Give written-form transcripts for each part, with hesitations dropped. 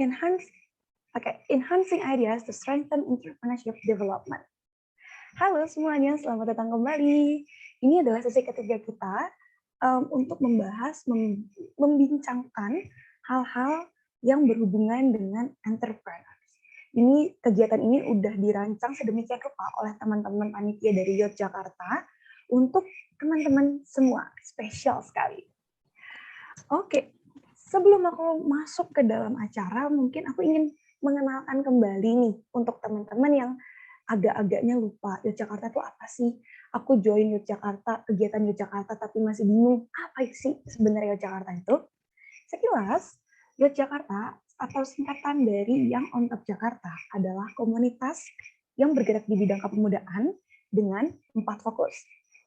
enhance, enhancing ideas to strengthen entrepreneurship development. Halo semuanya, selamat datang kembali. Ini adalah sesi ketiga kita untuk membahas, membincangkan hal-hal yang berhubungan dengan entrepreneurs. Kegiatan ini udah dirancang sedemikian rupa oleh teman-teman panitia dari Yogyakarta untuk teman-teman semua, spesial sekali. Oke, sebelum aku masuk ke dalam acara, mungkin aku ingin mengenalkan kembali nih untuk teman-teman yang agak-agaknya lupa Yogyakarta itu apa sih? Aku join Yogyakarta, kegiatan Yogyakarta, tapi masih bingung apa sih sebenarnya Yogyakarta itu? Sekilas, Yogyakarta atau singkatan dari Young on Top Jakarta adalah komunitas yang bergerak di bidang kepemudaan dengan 4 fokus.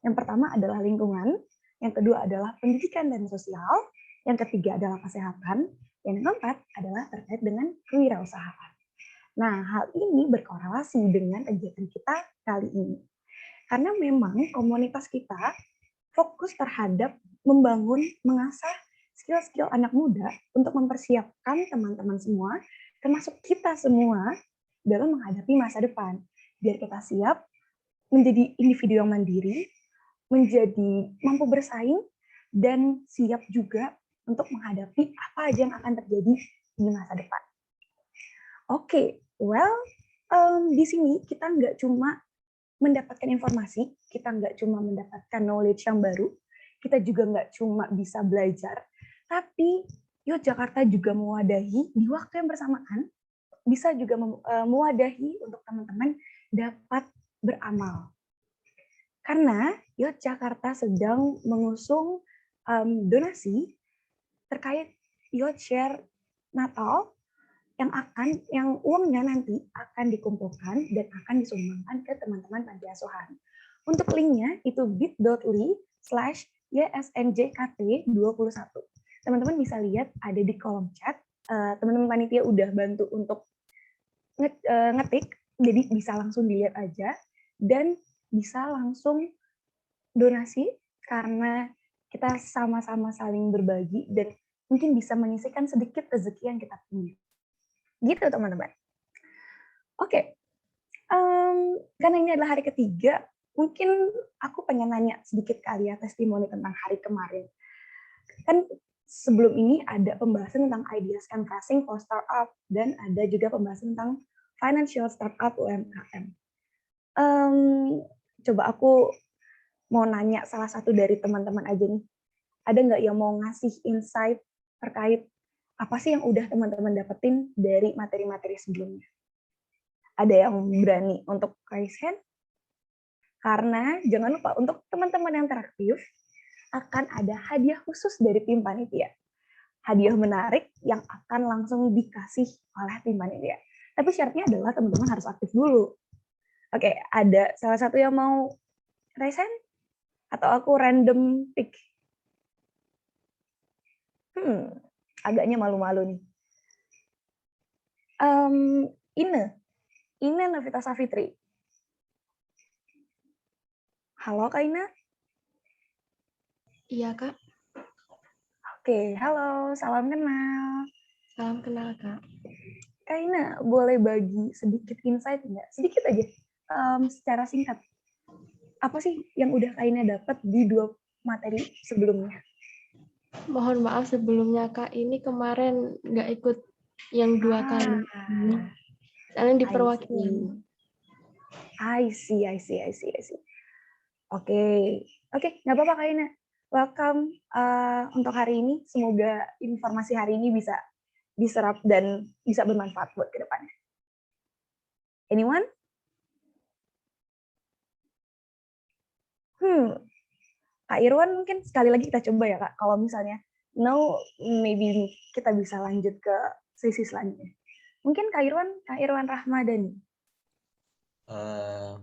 Yang pertama adalah lingkungan, yang kedua adalah pendidikan dan sosial, yang ketiga adalah kesehatan, yang keempat adalah terkait dengan kewirausahaan. Nah, hal ini berkorelasi dengan kegiatan kita kali ini. Karena memang komunitas kita fokus terhadap membangun, mengasah skill-skill anak muda untuk mempersiapkan teman-teman semua, termasuk kita semua, dalam menghadapi masa depan. Biar kita siap menjadi individu yang mandiri, menjadi mampu bersaing, dan siap juga untuk menghadapi apa aja yang akan terjadi di masa depan. Oke, di sini kita nggak cuma mendapatkan informasi, kita nggak cuma mendapatkan knowledge yang baru, kita juga nggak cuma bisa belajar, tapi Yogyakarta juga mewadahi di waktu yang bersamaan, bisa juga mewadahi untuk teman-teman dapat beramal. Karena Yogyakarta sedang mengusung donasi terkait Yogshare Natal yang uangnya nanti akan dikumpulkan dan akan disumbangkan ke teman-teman panti asuhan. Untuk linknya itu bit.ly/YSNJKT21. Teman-teman bisa lihat ada di kolom chat. Teman-teman panitia udah bantu untuk ngetik, jadi bisa langsung dilihat aja dan bisa langsung donasi karena kita sama-sama saling berbagi dan mungkin bisa menyisihkan sedikit rezeki yang kita punya. Gitu teman-teman. Oke, karena ini adalah hari ketiga, mungkin aku pengen nanya sedikit kali ya testimoni tentang hari kemarin. Kan sebelum ini ada pembahasan tentang ideas canvassing for startup dan ada juga pembahasan tentang financial startup UMKM. Coba aku mau nanya salah satu dari teman-teman aja nih. Ada nggak yang mau ngasih insight terkait apa sih yang udah teman-teman dapetin dari materi-materi sebelumnya? Ada yang berani untuk raise hand? Karena jangan lupa untuk teman-teman yang interaktif akan ada hadiah khusus dari tim panitia. Hadiah menarik yang akan langsung dikasih oleh tim panitia. Tapi syaratnya adalah teman-teman harus aktif dulu. Oke, ada salah satu yang mau raise hand? Atau aku random pick? Agaknya malu-malu nih. Ine Navita Safitri. Halo Kak Ina. Iya Kak. Oke, halo, salam kenal. Salam kenal Kak. Kak Ina, boleh bagi sedikit insight nggak? Sedikit aja, secara singkat. Apa sih yang udah Kak Ina dapat di 2 materi sebelumnya? Mohon maaf sebelumnya Kak, ini kemarin nggak ikut yang 2 kali. Soalnya di perwakilan. I see. Oke, nggak apa-apa Kak Ina. Welcome untuk hari ini. Semoga informasi hari ini bisa diserap dan bisa bermanfaat buat ke depannya. Anyone? Kak Irwan mungkin sekali lagi kita coba ya Kak. Kalau misalnya no, maybe kita bisa lanjut ke sesi selanjutnya. Mungkin Kak Irwan Rahmadani.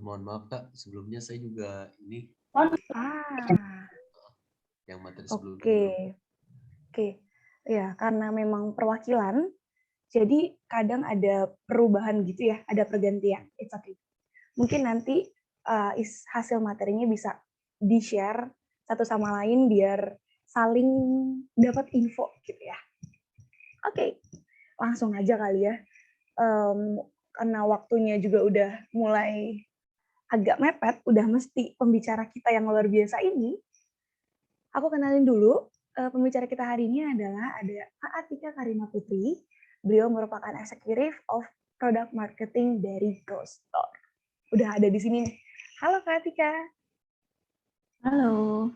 Mohon maaf Kak, sebelumnya saya juga ini yang materi sebelumnya. Oke. Ya, karena memang perwakilan, jadi kadang ada perubahan gitu ya, ada pergantian. It's okay. Mungkin nanti hasil materinya bisa di-share satu sama lain biar saling dapat info gitu ya. Oke. langsung aja kali ya. Karena waktunya juga udah mulai agak mepet, udah mesti pembicara kita yang luar biasa ini. Aku kenalin dulu, pembicara kita hari ini adalah ada Kak Atika Karina Putri. Beliau merupakan Executive of Product Marketing dari Ghost Store. Udah ada di sini nih. Halo Kak Atika. Halo.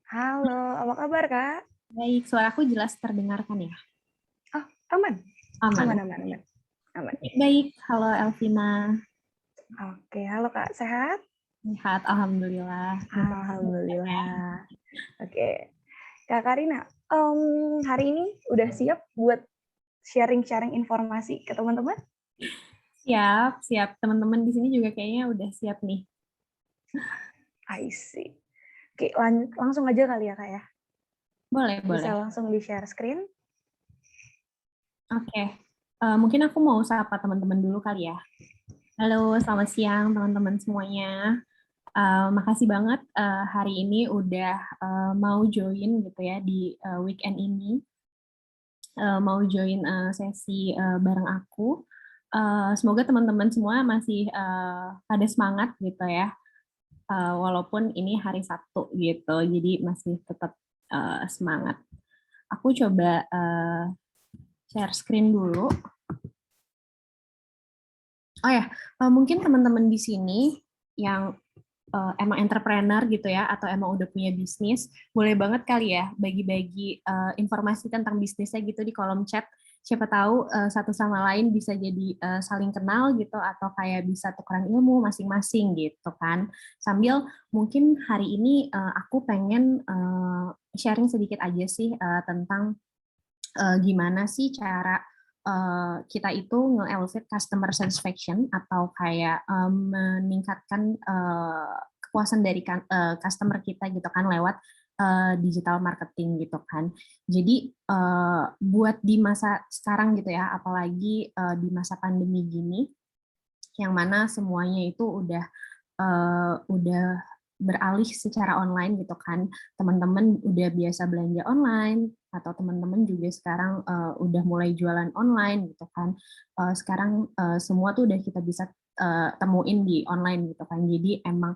Halo, apa kabar Kak? Baik, suaraku jelas terdengarkan ya? Oh, aman? Aman. Aman. Baik, halo Elvina. Oke, halo Kak, sehat? Sehat, alhamdulillah. Alhamdulillah. Oke, Kak Karina, hari ini udah siap buat sharing-sharing informasi ke teman-teman? Siap. Teman-teman di sini juga kayaknya udah siap nih. I see. Oke, langsung aja kali ya Kak ya? Boleh. Bisa langsung di-share screen? Oke. Mungkin aku mau sapa teman-teman dulu kali ya. Halo, selamat siang teman-teman semuanya. Makasih banget hari ini udah mau join gitu ya di weekend ini. Mau join sesi bareng aku. Semoga teman-teman semua masih pada semangat gitu ya. Walaupun ini hari Sabtu gitu, jadi masih tetap semangat. Aku coba share screen dulu. Oh ya, mungkin teman-teman di sini yang emang entrepreneur gitu ya, atau emang udah punya bisnis, boleh banget kali ya bagi-bagi informasi tentang bisnisnya gitu di kolom chat. Siapa tahu satu sama lain bisa jadi saling kenal gitu, atau kayak bisa tukeran ilmu masing-masing gitu kan. Sambil mungkin hari ini aku pengen sharing sedikit aja sih tentang gimana sih cara kita itu nge-elevate customer satisfaction atau kayak meningkatkan kepuasan dari customer kita gitu kan lewat digital marketing gitu kan. Jadi buat di masa sekarang gitu ya, apalagi di masa pandemi gini, yang mana semuanya itu udah beralih secara online gitu kan. Teman-teman udah biasa belanja online, atau teman-teman juga sekarang udah mulai jualan online gitu kan. Sekarang semua tuh udah kita bisa temuin di online gitu kan. Jadi emang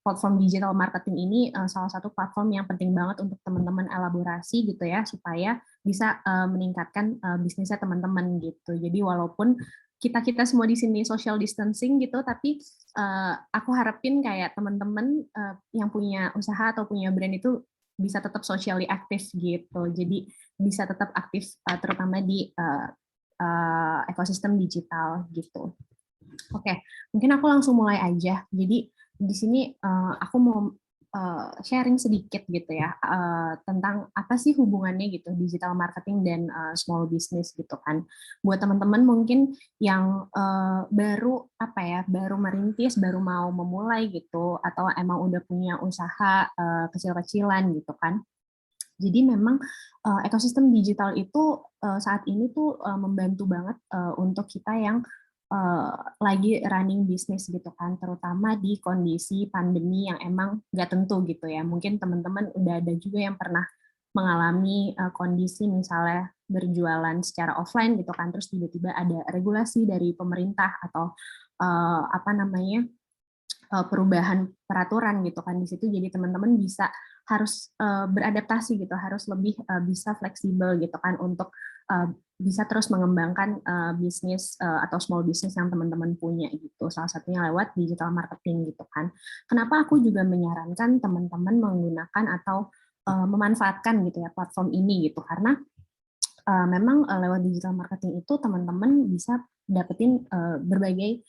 platform digital marketing ini salah satu platform yang penting banget untuk teman-teman elaborasi gitu ya, supaya bisa meningkatkan bisnisnya teman-teman gitu. Jadi walaupun kita semua di sini social distancing gitu, tapi aku harapin kayak teman-teman yang punya usaha atau punya brand itu bisa tetap socially aktif gitu. Jadi bisa tetap aktif terutama di ekosistem digital gitu. Oke, mungkin aku langsung mulai aja. Jadi di sini aku mau sharing sedikit gitu ya tentang apa sih hubungannya gitu digital marketing dan small business gitu kan. Buat teman-teman mungkin yang baru merintis, baru mau memulai gitu, atau emang udah punya usaha kecil-kecilan gitu kan. Jadi memang ekosistem digital itu saat ini tuh membantu banget untuk kita yang lagi running bisnis gitu kan, terutama di kondisi pandemi yang emang nggak tentu gitu ya. Mungkin teman-teman udah ada juga yang pernah mengalami kondisi misalnya berjualan secara offline gitu kan, terus tiba-tiba ada regulasi dari pemerintah atau perubahan peraturan gitu kan di situ. Jadi teman-teman harus beradaptasi gitu, harus lebih bisa fleksibel gitu kan untuk bisa terus mengembangkan bisnis atau small business yang teman-teman punya gitu. Salah satunya lewat digital marketing gitu kan. Kenapa aku juga menyarankan teman-teman menggunakan atau memanfaatkan gitu ya platform ini gitu, karena memang lewat digital marketing itu teman-teman bisa dapetin berbagai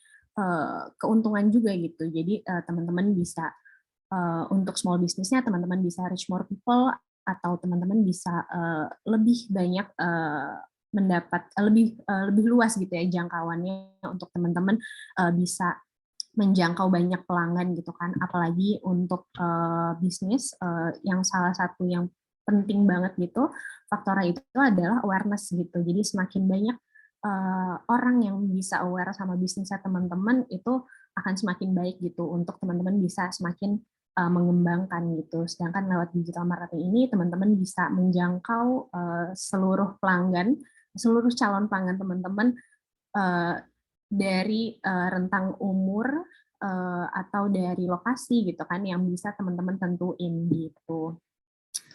keuntungan juga gitu. Jadi teman-teman bisa untuk small business-nya teman-teman bisa reach more people, atau teman-teman bisa lebih banyak mendapat lebih luas gitu ya jangkauannya untuk teman-teman bisa menjangkau banyak pelanggan gitu kan. Apalagi untuk bisnis yang salah satu yang penting banget gitu faktornya itu adalah awareness gitu. Jadi semakin banyak orang yang bisa aware sama bisnisnya teman-teman, itu akan semakin baik gitu untuk teman-teman bisa semakin mengembangkan gitu. Sedangkan lewat digital marketing ini teman-teman bisa menjangkau seluruh pelanggan seluruh calon pelanggan teman-teman dari rentang umur atau dari lokasi gitu kan yang bisa teman-teman tentuin gitu.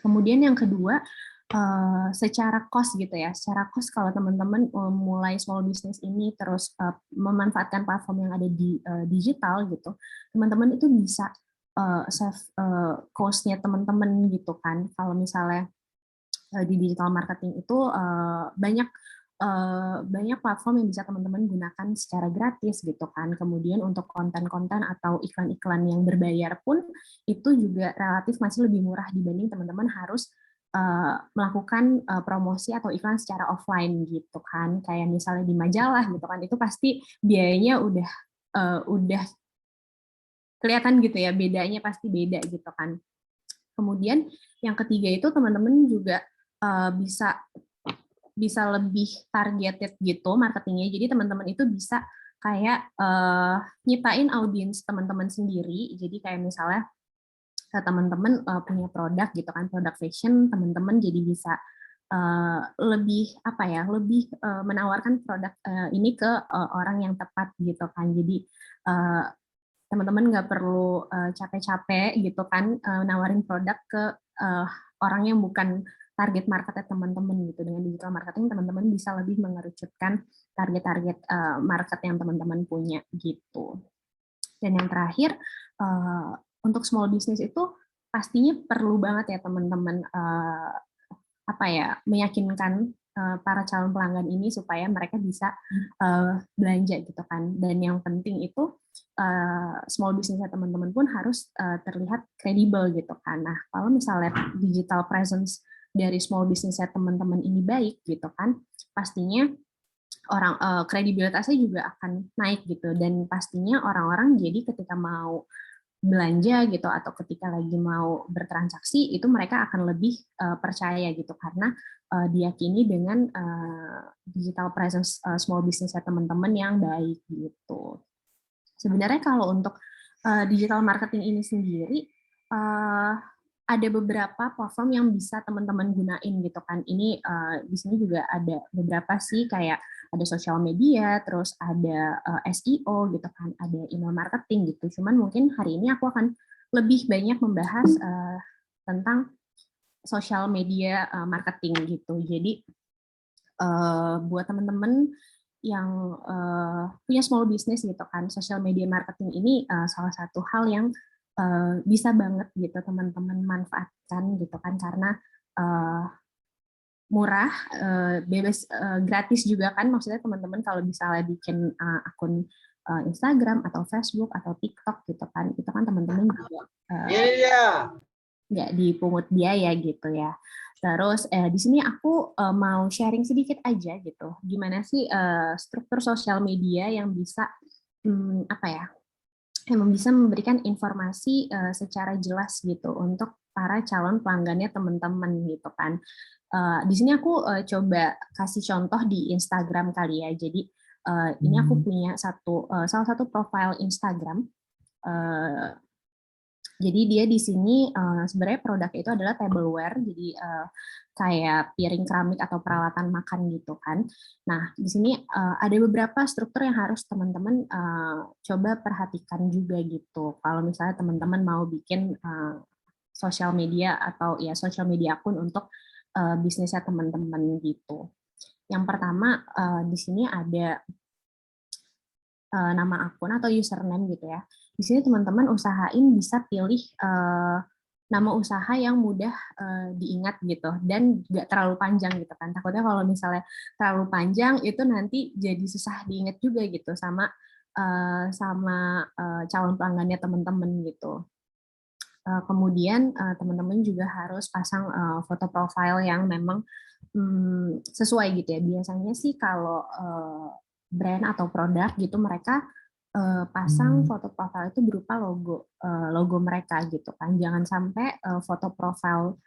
Kemudian yang kedua, secara cost gitu ya, secara cost kalau teman-teman mulai small business ini terus memanfaatkan platform yang ada di digital gitu, teman-teman itu bisa save cost-nya teman-teman gitu kan. Kalau misalnya di digital marketing itu banyak platform yang bisa teman-teman gunakan secara gratis gitu kan. Kemudian untuk konten-konten atau iklan-iklan yang berbayar pun itu juga relatif masih lebih murah dibanding teman-teman harus melakukan promosi atau iklan secara offline gitu kan. Kayak misalnya di majalah gitu kan, itu pasti biayanya udah kelihatan gitu ya, bedanya pasti beda gitu kan. Kemudian yang ketiga itu teman-teman juga bisa lebih targeted gitu marketingnya. Jadi teman-teman itu bisa kayak nyiptain audiens teman-teman sendiri. Jadi kayak misalnya teman-teman punya produk gitu kan, produk fashion, teman-teman jadi bisa lebih apa ya, lebih menawarkan produk ini ke orang yang tepat gitu kan. Jadi teman-teman nggak perlu capek-capek gitu kan nawarin produk ke orang yang bukan target marketnya teman-teman gitu. Dengan digital marketing teman-teman bisa lebih mengerucutkan target-target market yang teman-teman punya gitu. Dan yang terakhir untuk small business itu pastinya perlu banget ya teman-teman apa ya, meyakinkan para calon pelanggan ini supaya mereka bisa belanja gitu kan. Dan yang penting itu small business teman-teman pun harus terlihat kredibel gitu kan. Nah, kalau misalnya digital presence dari small business teman-teman ini baik gitu kan, pastinya orang kredibilitasnya juga akan naik gitu, dan pastinya orang-orang jadi ketika mau belanja gitu atau ketika lagi mau bertransaksi itu mereka akan lebih percaya gitu karena diyakini dengan digital presence small business teman-teman yang baik gitu. Sebenarnya kalau untuk digital marketing ini sendiri ada beberapa platform yang bisa teman-teman gunain gitu kan. Ini di sini juga ada beberapa sih, kayak ada sosial media, terus ada SEO gitu kan, ada email marketing gitu. Cuman mungkin hari ini aku akan lebih banyak membahas tentang sosial media marketing gitu. Jadi buat teman-teman yang punya small business gitu kan, social media marketing ini salah satu hal yang bisa banget gitu teman-teman manfaatkan gitu kan, karena murah, bebas, gratis juga kan. Maksudnya teman-teman kalau misalnya bikin akun Instagram atau Facebook atau TikTok gitu kan, itu kan teman-teman juga nggak dipungut biaya gitu ya. Terus di sini aku mau sharing sedikit aja gitu, gimana sih struktur sosial media yang bisa apa ya, yang bisa memberikan informasi secara jelas gitu untuk para calon pelanggannya teman-teman gitu kan. Di sini aku coba kasih contoh di Instagram kali ya. Jadi ini aku punya salah satu profile Instagram. Jadi dia di sini sebenarnya produknya itu adalah tableware, jadi kayak piring keramik atau peralatan makan gitu kan. Nah, di sini ada beberapa struktur yang harus teman-teman coba perhatikan juga gitu. Kalau misalnya teman-teman mau bikin sosial media atau ya sosial media akun untuk bisnisnya teman-teman gitu. Yang pertama di sini ada nama akun atau username gitu ya. Di sini teman-teman usahain bisa pilih nama usaha yang mudah diingat gitu dan nggak terlalu panjang gitu kan. Takutnya kalau misalnya terlalu panjang itu nanti jadi susah diingat juga gitu sama calon pelanggannya teman-teman gitu. Kemudian teman-teman juga harus pasang foto profile yang memang sesuai gitu ya. Biasanya sih kalau brand atau produk gitu mereka pasang foto profile itu berupa logo mereka gitu kan. Jangan sampai foto profile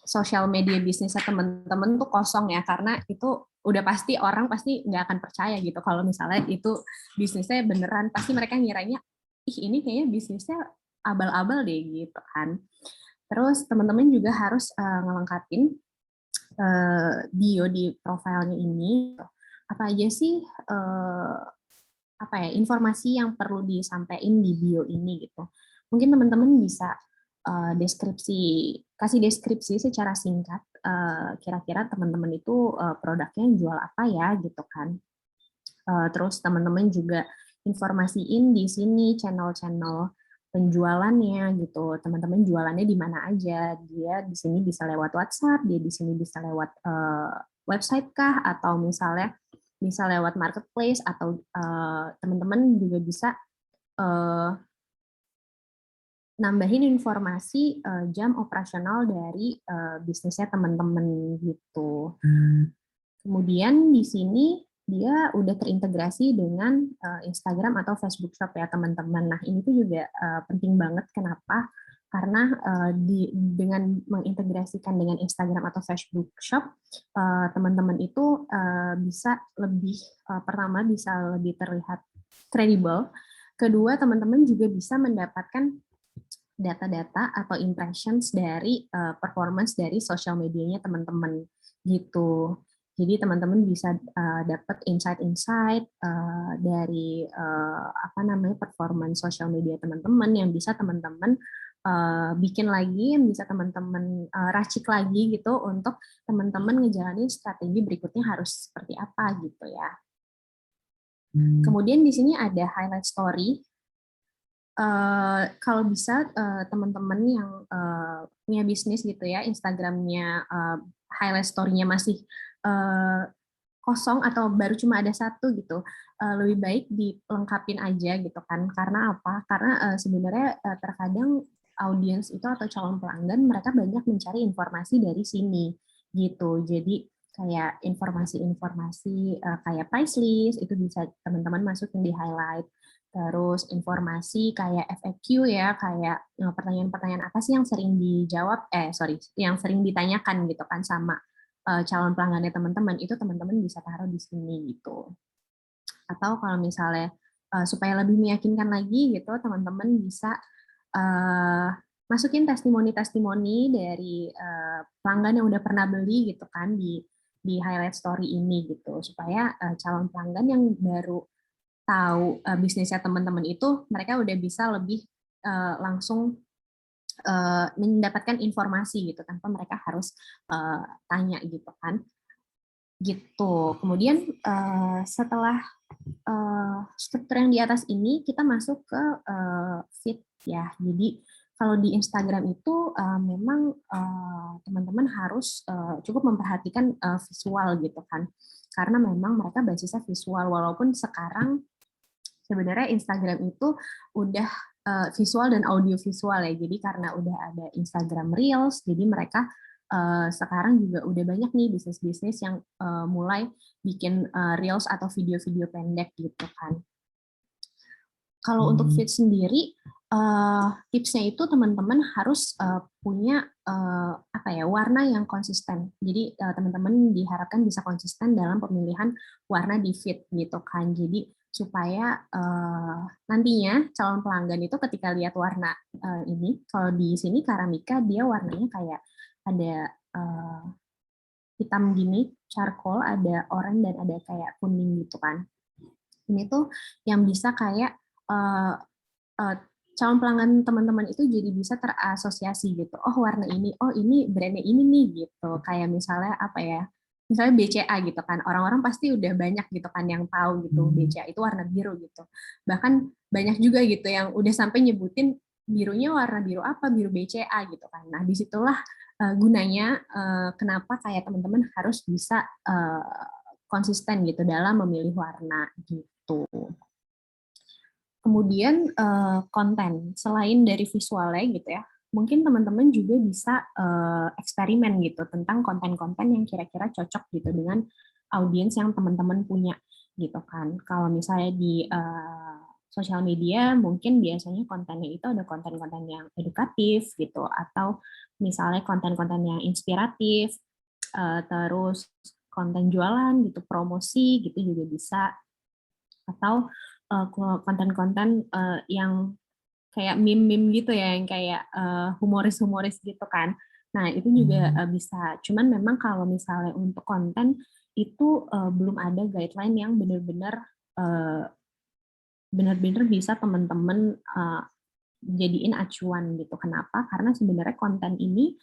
sosial media bisnisnya teman-teman tuh kosong ya, karena itu udah pasti orang pasti nggak akan percaya gitu kalau misalnya itu bisnisnya beneran. Pasti mereka ngiranya ih ini kayaknya bisnisnya abal-abal deh gitu kan. Terus teman-teman juga harus ngelengkapin bio di profilnya ini, apa aja sih informasi yang perlu disampaikan di bio ini gitu. Mungkin teman-teman bisa kasih deskripsi secara singkat, kira-kira teman-teman itu produknya jual apa ya gitu kan. Terus teman-teman juga informasiin di sini channel-channel penjualannya gitu. Teman-teman jualannya di mana aja. Dia di sini bisa lewat WhatsApp, dia di sini bisa lewat website kah, atau misalnya bisa lewat marketplace, atau teman-teman juga bisa nambahin informasi jam operasional dari bisnisnya teman-teman gitu. Kemudian di sini dia udah terintegrasi dengan Instagram atau Facebook Shop ya teman-teman. Nah ini tuh juga penting banget. Kenapa? Karena dengan mengintegrasikan dengan Instagram atau Facebook Shop, teman-teman itu bisa lebih, pertama bisa lebih terlihat kredibel. Kedua, teman-teman juga bisa mendapatkan data-data atau impressions dari performance dari social medianya teman-teman gitu. Jadi teman-teman bisa dapat insight-insight dari performance social media teman-teman yang bisa teman-teman bikin lagi, yang bisa teman-teman racik lagi gitu untuk teman-teman ngejalanin strategi berikutnya harus seperti apa gitu ya. Kemudian di sini ada highlight story. Kalau bisa teman-teman yang punya bisnis gitu ya, Instagramnya highlight story-nya masih kosong atau baru cuma ada satu gitu, lebih baik dilengkapin aja gitu kan. Karena apa? Karena sebenarnya terkadang audiens itu atau calon pelanggan mereka banyak mencari informasi dari sini gitu. Jadi kayak informasi-informasi kayak price list itu bisa teman-teman masukin di highlight. Terus informasi kayak FAQ ya, kayak pertanyaan-pertanyaan apa sih yang sering dijawab, yang sering ditanyakan gitu kan sama calon pelanggannya teman-teman, itu teman-teman bisa taruh di sini gitu. Atau kalau misalnya supaya lebih meyakinkan lagi gitu, teman-teman bisa masukin testimoni-testimoni dari pelanggan yang udah pernah beli gitu kan di highlight story ini gitu, supaya calon pelanggan yang baru tahu bisnisnya teman-teman itu mereka udah bisa lebih langsung mendapatkan informasi gitu tanpa mereka harus tanya gitu kan gitu. Kemudian setelah struktur yang di atas ini kita masuk ke feed ya. Jadi kalau di Instagram itu memang teman-teman harus cukup memperhatikan visual gitu kan, karena memang mereka basisnya visual, walaupun sekarang sebenarnya Instagram itu udah visual dan audio visual ya. Jadi karena udah ada Instagram Reels, jadi mereka sekarang juga udah banyak nih bisnis-bisnis yang mulai bikin Reels atau video-video pendek gitu kan. Kalau untuk feed sendiri, tipsnya itu teman-teman harus punya warna yang konsisten. Jadi teman-teman diharapkan bisa konsisten dalam pemilihan warna di feed gitu kan. Jadi supaya nantinya calon pelanggan itu ketika lihat warna ini, kalau di sini Karamika dia warnanya kayak ada hitam gini, charcoal, ada oranye dan ada kayak kuning gitu kan. Ini tuh yang bisa kayak calon pelanggan teman-teman itu jadi bisa terasosiasi gitu. Oh warna ini, oh ini brandnya ini nih gitu. Kayak misalnya apa ya? Misalnya BCA gitu kan. Orang-orang pasti udah banyak gitu kan yang tahu gitu BCA itu warna biru gitu. Bahkan banyak juga gitu yang udah sampai nyebutin birunya warna biru apa, biru BCA gitu kan. Nah disitulah gunanya kenapa kayak teman-teman harus bisa konsisten gitu dalam memilih warna gitu. Kemudian konten, selain dari visualnya gitu ya, mungkin teman-teman juga bisa eksperimen gitu tentang konten-konten yang kira-kira cocok gitu dengan audiens yang teman-teman punya gitu kan. Kalau misalnya di sosial media, mungkin biasanya kontennya itu ada konten-konten yang edukatif gitu, atau misalnya konten-konten yang inspiratif, terus konten jualan gitu, promosi gitu juga bisa, atau konten-konten yang kayak meme-meme gitu ya, yang kayak humoris-humoris gitu kan. Nah, itu juga bisa. Cuman memang kalau misalnya untuk konten itu belum ada guideline yang benar-benar bisa teman-teman jadiin acuan gitu. Kenapa? Karena sebenarnya konten ini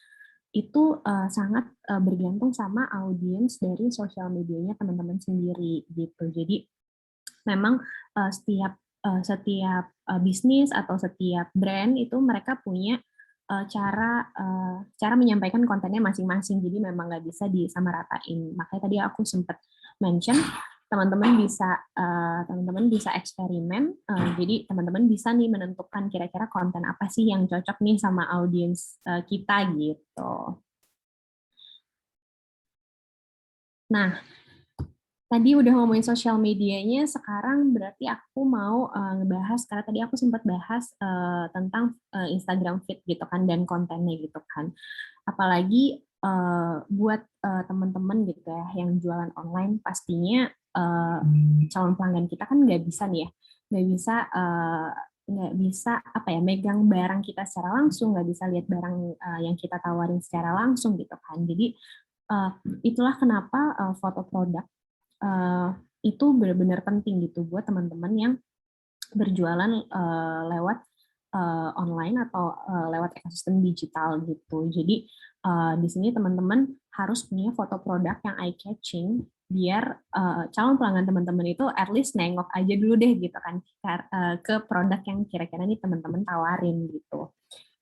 itu sangat bergantung sama audiens dari sosial medianya teman-teman sendiri gitu. Jadi memang setiap bisnis atau setiap brand itu mereka punya cara menyampaikan kontennya masing-masing. Jadi memang nggak bisa disamaratain. Makanya tadi aku sempat mention teman-teman bisa eksperimen. Jadi teman-teman bisa nih menentukan kira-kira konten apa sih yang cocok nih sama audiens kita gitu. Nah, tadi udah ngomongin sosial medianya, sekarang berarti aku mau ngebahas, karena tadi aku sempat bahas tentang Instagram feed gitu kan, dan kontennya gitu kan. Apalagi buat teman-teman gitu ya, yang jualan online, pastinya calon pelanggan kita kan nggak bisa nih ya, nggak bisa apa ya, megang barang kita secara langsung, nggak bisa lihat barang yang kita tawarin secara langsung gitu kan. Jadi itulah kenapa foto produk itu benar-benar penting gitu buat teman-teman yang berjualan lewat online atau lewat ekosistem digital gitu. Jadi di sini teman-teman harus punya foto produk yang eye catching biar calon pelanggan teman-teman itu at least nengok aja dulu deh gitu kan ke produk yang kira-kira nih teman-teman tawarin gitu.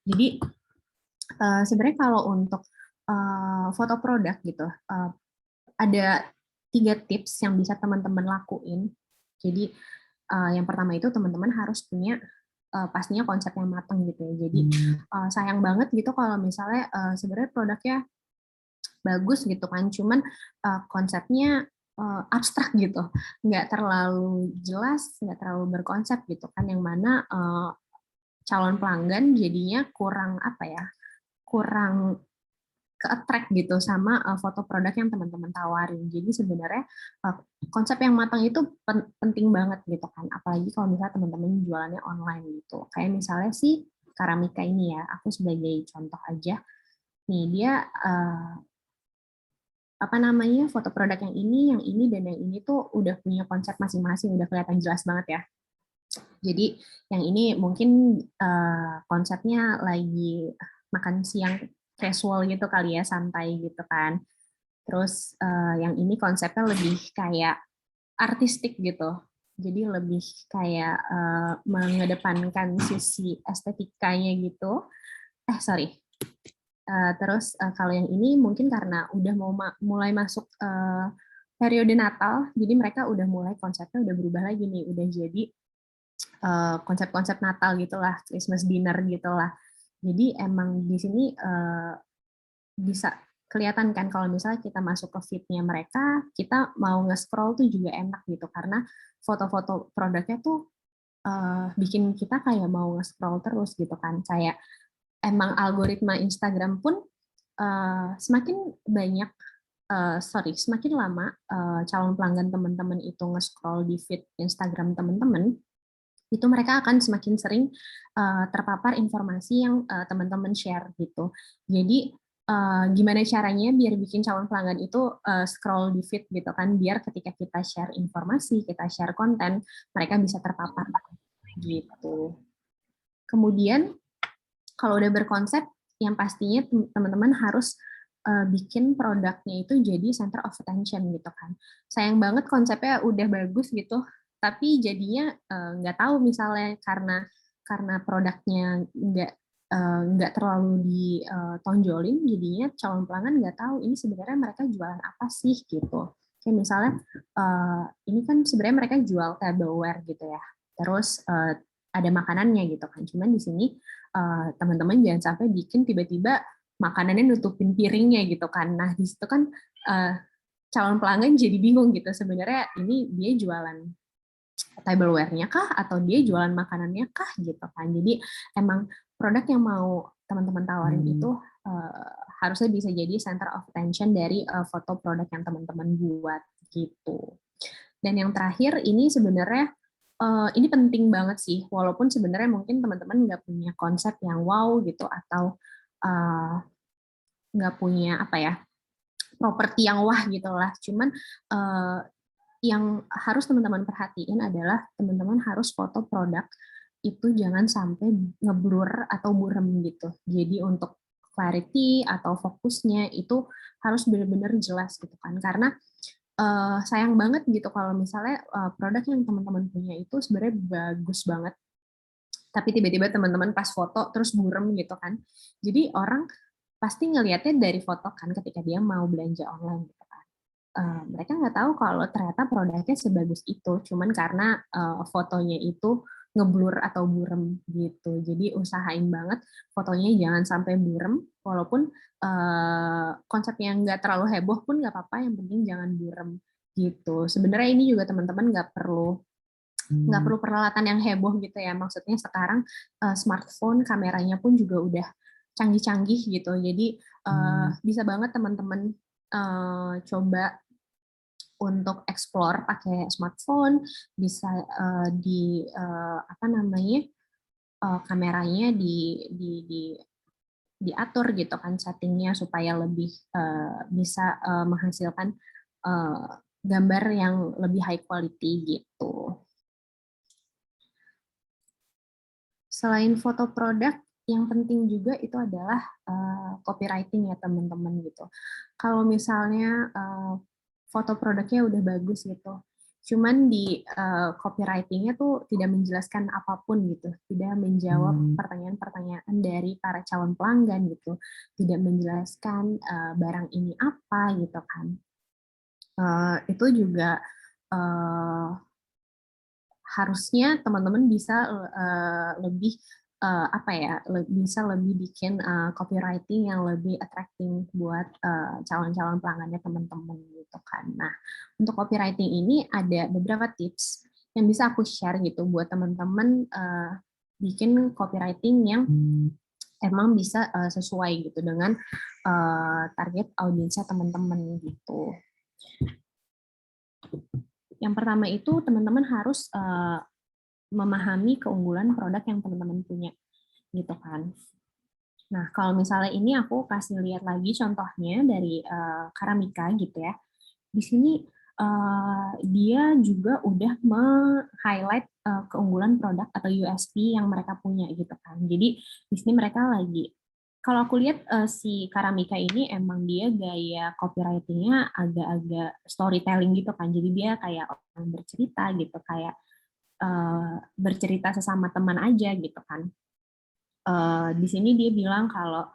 Jadi sebenarnya kalau untuk foto produk gitu ada 3 tips yang bisa teman-teman lakuin. Jadi yang pertama itu teman-teman harus punya pastinya konsep yang matang gitu ya. Jadi sayang banget gitu kalau misalnya sebenarnya produknya bagus gitu kan, cuman konsepnya abstrak gitu, nggak terlalu jelas, nggak terlalu berkonsep gitu kan, yang mana calon pelanggan jadinya kurang apa ya, kurang ke-attract gitu sama foto produk yang teman-teman tawarin. Jadi sebenarnya konsep yang matang itu penting banget gitu kan. Apalagi kalau misalnya teman-teman jualannya online gitu. Kayak misalnya si Karamika ini ya, aku sebagai contoh aja. Nih dia apa namanya, foto produk yang ini dan yang ini tuh udah punya konsep masing-masing, udah kelihatan jelas banget ya. Jadi yang ini mungkin konsepnya lagi makan siang casual gitu kali ya, santai gitu kan. Terus yang ini konsepnya lebih kayak artistik gitu. Jadi lebih kayak mengedepankan sisi estetikanya gitu. Sorry. Terus kalau yang ini mungkin karena udah mau mulai masuk periode Natal, jadi mereka udah mulai konsepnya udah berubah lagi nih, udah jadi konsep-konsep Natal gitulah, Christmas dinner gitulah. Jadi emang di sini bisa kelihatan kan kalau misalnya kita masuk ke feed-nya mereka, kita mau nge-scroll tuh juga enak gitu, karena foto-foto produknya tuh bikin kita kayak mau nge-scroll terus gitu kan. Kayak emang algoritma Instagram pun semakin banyak, semakin lama calon pelanggan teman-teman itu nge-scroll di feed Instagram teman-teman, itu mereka akan semakin sering terpapar informasi yang teman-teman share gitu. Jadi gimana caranya biar bikin calon pelanggan itu scroll di feed gitu kan, biar ketika kita share informasi, kita share konten, mereka bisa terpapar gitu. Kemudian kalau udah berkonsep, yang pastinya teman-teman harus bikin produknya itu jadi center of attention gitu kan. Sayang banget konsepnya udah bagus gitu, tapi jadinya nggak tahu misalnya karena produknya nggak terlalu ditonjolin, jadinya calon pelanggan nggak tahu ini sebenarnya mereka jualan apa sih gitu. Kayak misalnya ini kan sebenarnya mereka jual tableware gitu ya, terus ada makanannya gitu kan. Cuman di sini teman-teman jangan sampai bikin tiba-tiba makanannya nutupin piringnya gitu kan. Nah di situ kan calon pelanggan jadi bingung gitu, sebenarnya ini dia jualan tableware-nya kah atau dia jualan makanannya kah gitu kan. Jadi emang produk yang mau teman-teman tawarin itu harusnya bisa jadi center of attention dari foto produk yang teman-teman buat gitu. Dan yang terakhir ini sebenarnya ini penting banget sih, walaupun sebenarnya mungkin teman-teman nggak punya konsep yang wow gitu, atau nggak punya apa ya, properti yang wah gitu lah. Cuman yang harus teman-teman perhatiin adalah teman-teman harus foto produk itu jangan sampai ngeblur atau burem gitu. Jadi untuk clarity atau fokusnya itu harus benar-benar jelas gitu kan. Karena sayang banget gitu kalau misalnya produk yang teman-teman punya itu sebenarnya bagus banget, tapi tiba-tiba teman-teman pas foto terus burem gitu kan. Jadi orang pasti ngelihatnya dari foto kan ketika dia mau belanja online gitu kan. Mereka nggak tahu kalau ternyata produknya sebagus itu, cuman karena fotonya itu ngeblur atau burem gitu. Jadi usahain banget fotonya jangan sampai burem, walaupun konsepnya nggak terlalu heboh pun nggak apa-apa, yang penting jangan burem gitu. Sebenarnya ini juga teman-teman nggak perlu peralatan yang heboh gitu ya. Maksudnya sekarang smartphone kameranya pun juga udah canggih-canggih gitu. Jadi bisa banget teman-teman coba untuk explore pakai smartphone, bisa di apa namanya kameranya diatur gitu kan settingnya supaya lebih bisa menghasilkan gambar yang lebih high quality gitu. Selain foto produk, yang penting juga itu adalah copywriting ya teman-teman gitu. Kalau misalnya foto produknya udah bagus gitu, cuman di copywriting-nya tuh tidak menjelaskan apapun gitu, tidak menjawab pertanyaan-pertanyaan dari para calon pelanggan gitu, tidak menjelaskan barang ini apa gitu kan. Itu juga harusnya teman-teman bisa lebih apa ya, bisa lebih bikin copywriting yang lebih attracting buat calon-calon pelanggannya teman-teman gitu kan. Nah, untuk copywriting ini ada beberapa tips yang bisa aku share gitu buat teman-teman bikin copywriting yang emang bisa sesuai gitu dengan target audiensnya teman-teman gitu. Yang pertama itu teman-teman harus memahami keunggulan produk yang teman-teman punya, gitu kan. Nah, kalau misalnya ini aku kasih lihat lagi contohnya dari Karamika gitu ya. Di sini dia juga udah meng-highlight keunggulan produk atau USP yang mereka punya gitu kan. Jadi di sini mereka lagi, kalau aku lihat si Karamika ini emang dia gaya copywriting-nya agak-agak storytelling gitu kan. Jadi dia kayak orang bercerita gitu, kayak bercerita sesama teman aja gitu kan. Di sini dia bilang kalau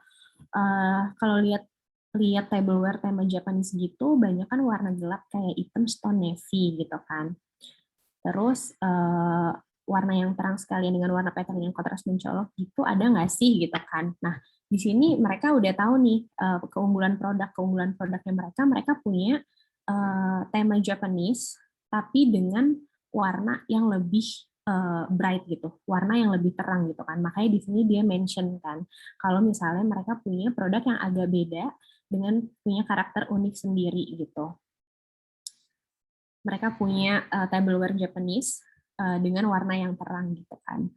lihat tableware tema Japanese gitu, banyak kan warna gelap kayak hitam, stone, navy gitu kan. Terus warna yang terang sekalian dengan warna pattern yang kontras mencolok gitu ada nggak sih gitu kan. Nah, di sini mereka udah tahu nih keunggulan produknya mereka punya tema Japanese tapi dengan warna yang lebih bright gitu, warna yang lebih terang gitu kan. Makanya di sini dia mention kan kalau misalnya mereka punya produk yang agak beda dengan punya karakter unik sendiri gitu. Mereka punya tableware Japanese dengan warna yang terang gitu kan.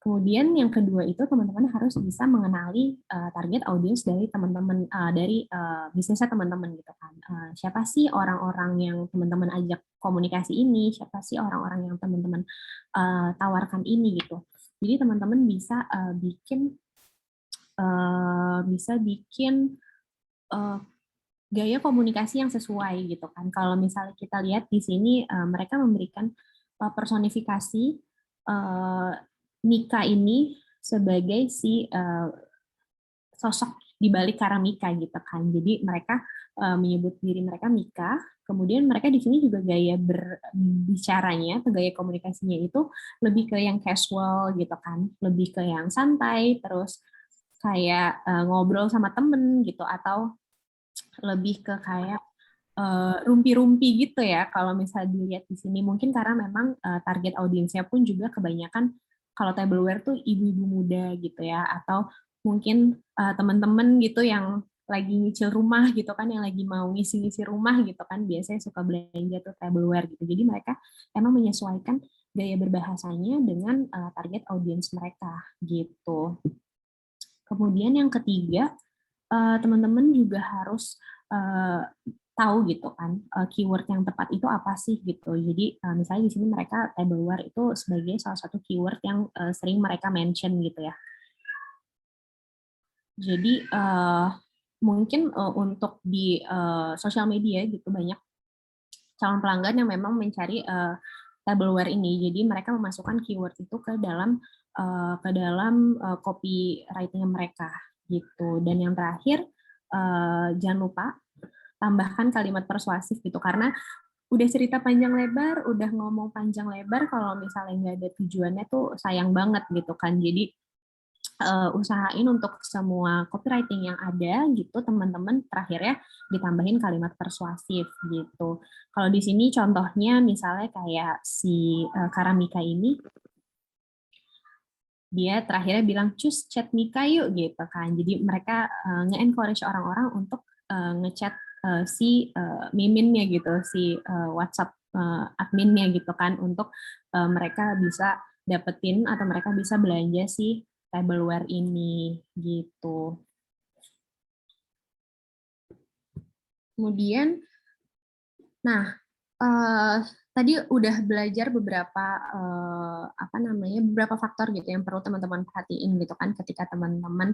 Kemudian yang kedua itu teman-teman harus bisa mengenali target audiens dari teman-teman dari bisnisnya teman-teman gitu kan. Siapa sih orang-orang yang teman-teman ajak komunikasi ini? Siapa sih orang-orang yang teman-teman tawarkan ini gitu. Jadi teman-teman bisa bikin gaya komunikasi yang sesuai gitu kan. Kalau misalnya kita lihat di sini mereka memberikan personifikasi Mika ini sebagai si sosok di balik Karamika gitu kan. Jadi mereka menyebut diri mereka Mika, kemudian mereka di sini juga gaya berbicaranya atau gaya komunikasinya itu lebih ke yang casual gitu kan, lebih ke yang santai, terus kayak ngobrol sama temen gitu, atau lebih ke kayak rumpi-rumpi gitu ya kalau misalnya dilihat di sini, mungkin karena memang target audiensnya pun juga kebanyakan kalau tableware tuh ibu-ibu muda gitu ya, atau mungkin teman-teman gitu yang lagi nyicil rumah gitu kan, yang lagi mau ngisi-ngisi rumah gitu kan, biasanya suka belanja tuh tableware gitu. Jadi mereka emang menyesuaikan gaya berbahasanya dengan target audiens mereka gitu. Kemudian yang ketiga, teman-teman juga harus tahu gitu kan keyword yang tepat itu apa sih gitu. Jadi misalnya di sini mereka tableware itu sebagai salah satu keyword yang sering mereka mention gitu ya. Jadi mungkin untuk di sosial media gitu banyak calon pelanggan yang memang mencari tableware ini. Jadi mereka memasukkan keyword itu ke dalam copywriting mereka gitu. Dan yang terakhir jangan lupa tambahkan kalimat persuasif gitu, karena udah cerita panjang lebar, udah ngomong panjang lebar, kalau misalnya nggak ada tujuannya tuh sayang banget gitu kan. Jadi usahain untuk semua copywriting yang ada gitu teman-teman terakhirnya ditambahin kalimat persuasif gitu. Kalau di sini contohnya misalnya kayak si Karamika ini, dia terakhirnya bilang cus chat Mika yuk gitu kan. Jadi mereka nge-encourage orang-orang untuk ngechat si miminnya gitu, si WhatsApp adminnya gitu kan, untuk mereka bisa dapetin atau mereka bisa belanja si tableware ini gitu. Kemudian, nah tadi udah belajar beberapa beberapa faktor gitu yang perlu teman-teman perhatiin gitu kan ketika teman-teman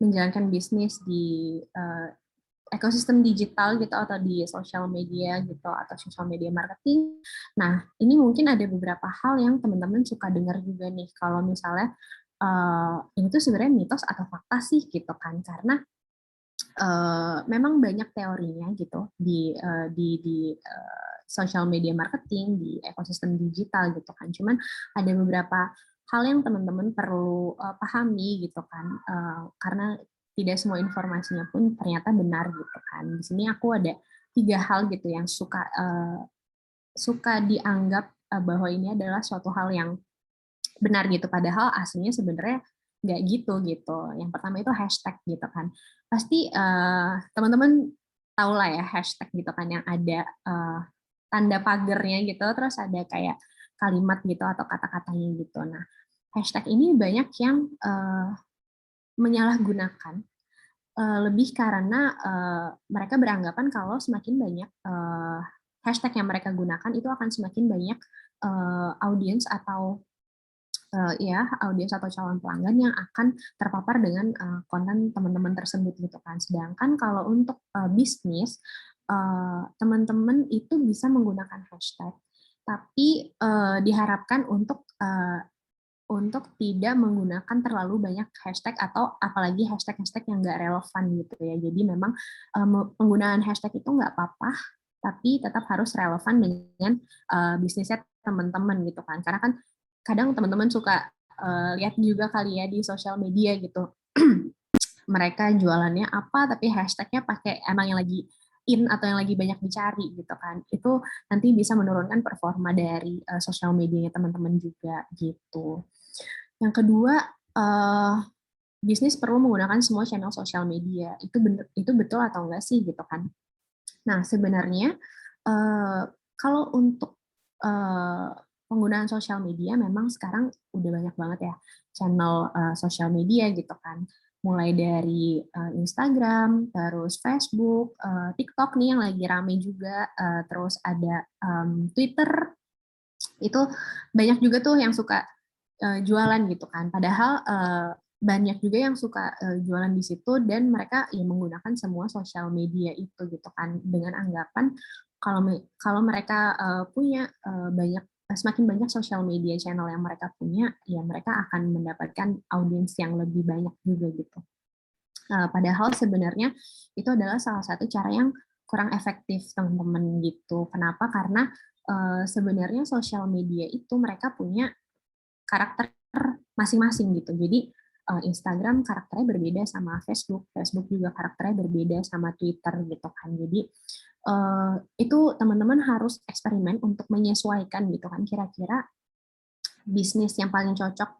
menjalankan bisnis di ekosistem digital gitu atau di sosial media gitu atau sosial media marketing. Nah, ini mungkin ada beberapa hal yang teman-teman suka dengar juga nih kalau misalnya ini tuh sebenarnya mitos atau fakta sih gitu kan, karena memang banyak teorinya gitu di social media marketing, di ekosistem digital gitu kan. Cuman ada beberapa hal yang teman-teman perlu pahami gitu kan, karena tidak semua informasinya pun ternyata benar gitu kan. Di sini aku ada 3 hal gitu yang suka dianggap bahwa ini adalah suatu hal yang benar gitu, padahal aslinya sebenarnya nggak gitu gitu. Yang pertama itu hashtag gitu kan. Pasti teman-teman tahu lah ya hashtag gitu kan, yang ada tanda pagernya gitu, terus ada kayak kalimat gitu atau kata-katanya gitu. Nah, hashtag ini banyak yang menyalahgunakan lebih karena mereka beranggapan kalau semakin banyak hashtag yang mereka gunakan itu akan semakin banyak audiens atau audiens atau calon pelanggan yang akan terpapar dengan konten teman-teman tersebut gitu kan. Sedangkan kalau untuk bisnis, teman-teman itu bisa menggunakan hashtag, tapi diharapkan untuk tidak menggunakan terlalu banyak hashtag atau apalagi hashtag-hashtag yang nggak relevan gitu ya. Jadi memang penggunaan hashtag itu nggak apa-apa, tapi tetap harus relevan dengan bisnisnya teman-teman gitu kan. Karena kan kadang teman-teman suka lihat juga kali ya di sosial media gitu, mereka jualannya apa tapi hashtagnya pakai emang yang lagi in atau yang lagi banyak dicari gitu kan. Itu nanti bisa menurunkan performa dari sosial medianya teman-teman juga gitu. Yang kedua, bisnis perlu menggunakan semua channel sosial media. Itu betul atau enggak sih gitu kan. Nah, sebenarnya kalau untuk penggunaan sosial media memang sekarang udah banyak banget ya channel sosial media gitu kan. Mulai dari Instagram, terus Facebook, TikTok nih yang lagi rame juga, terus ada Twitter. Itu banyak juga tuh yang suka jualan gitu kan. Padahal banyak juga yang suka jualan di situ dan mereka ya menggunakan semua sosial media itu gitu kan, dengan anggapan kalau mereka punya semakin banyak sosial media channel yang mereka punya, ya mereka akan mendapatkan audiens yang lebih banyak juga gitu. Padahal sebenarnya itu adalah salah satu cara yang kurang efektif teman-teman gitu. Kenapa? Karena sebenarnya sosial media itu mereka punya karakter masing-masing gitu. Jadi Instagram karakternya berbeda sama Facebook, Facebook juga karakternya berbeda sama Twitter gitu kan. Jadi itu teman-teman harus eksperimen untuk menyesuaikan gitu kan, kira-kira bisnis yang paling cocok,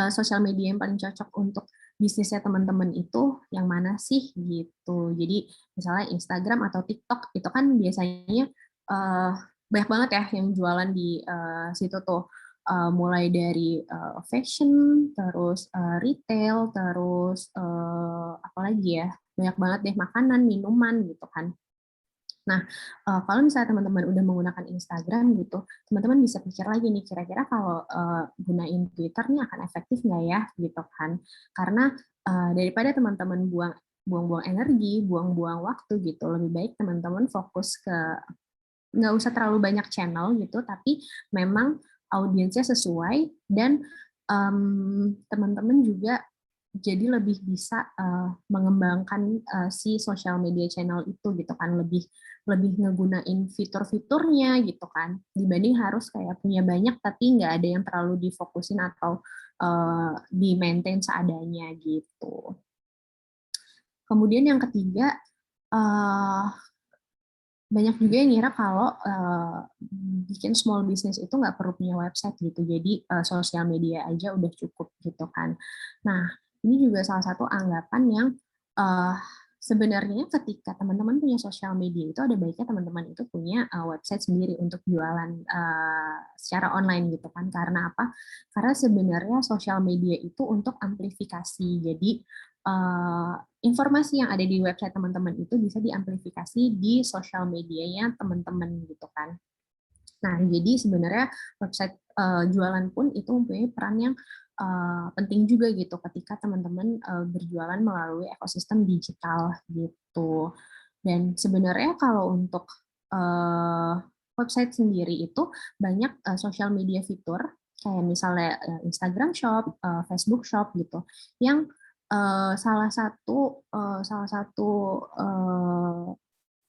sosial media yang paling cocok untuk bisnisnya teman-teman itu yang mana sih gitu. Jadi misalnya Instagram atau TikTok itu kan biasanya banyak banget ya yang jualan di situ tuh. mulai dari fashion, terus retail, terus apalagi ya, banyak banget deh, makanan, minuman gitu kan. Nah, kalau misalnya teman-teman udah menggunakan Instagram gitu, teman-teman bisa pikir lagi nih, kira-kira kalau gunain Twitter nih akan efektif nggak ya, gitu kan? Karena daripada teman-teman buang-buang energi, buang-buang waktu gitu, lebih baik teman-teman fokus ke, nggak usah terlalu banyak channel gitu, tapi memang audiensnya sesuai, dan teman-teman juga jadi lebih bisa mengembangkan si social media channel itu gitu kan, lebih ngegunain fitur-fiturnya gitu kan, dibanding harus kayak punya banyak tapi nggak ada yang terlalu difokusin atau di maintain seadanya gitu. Kemudian yang ketiga, banyak juga yang ngira kalau bikin small business itu nggak perlu punya website gitu, jadi sosial media aja udah cukup gitu kan. Nah, ini juga salah satu anggapan yang sebenarnya ketika teman-teman punya sosial media itu ada baiknya teman-teman itu punya website sendiri untuk jualan secara online gitu kan. Karena apa? Karena sebenarnya sosial media itu untuk amplifikasi. Jadi informasi yang ada di website teman-teman itu bisa diamplifikasi di sosial medianya teman-teman gitu kan. Nah, jadi sebenarnya website jualan pun itu mempunyai peran yang penting juga gitu ketika teman-teman berjualan melalui ekosistem digital gitu. Dan sebenarnya kalau untuk website sendiri itu banyak social media fitur kayak misalnya Instagram Shop, Facebook Shop gitu, yang salah satu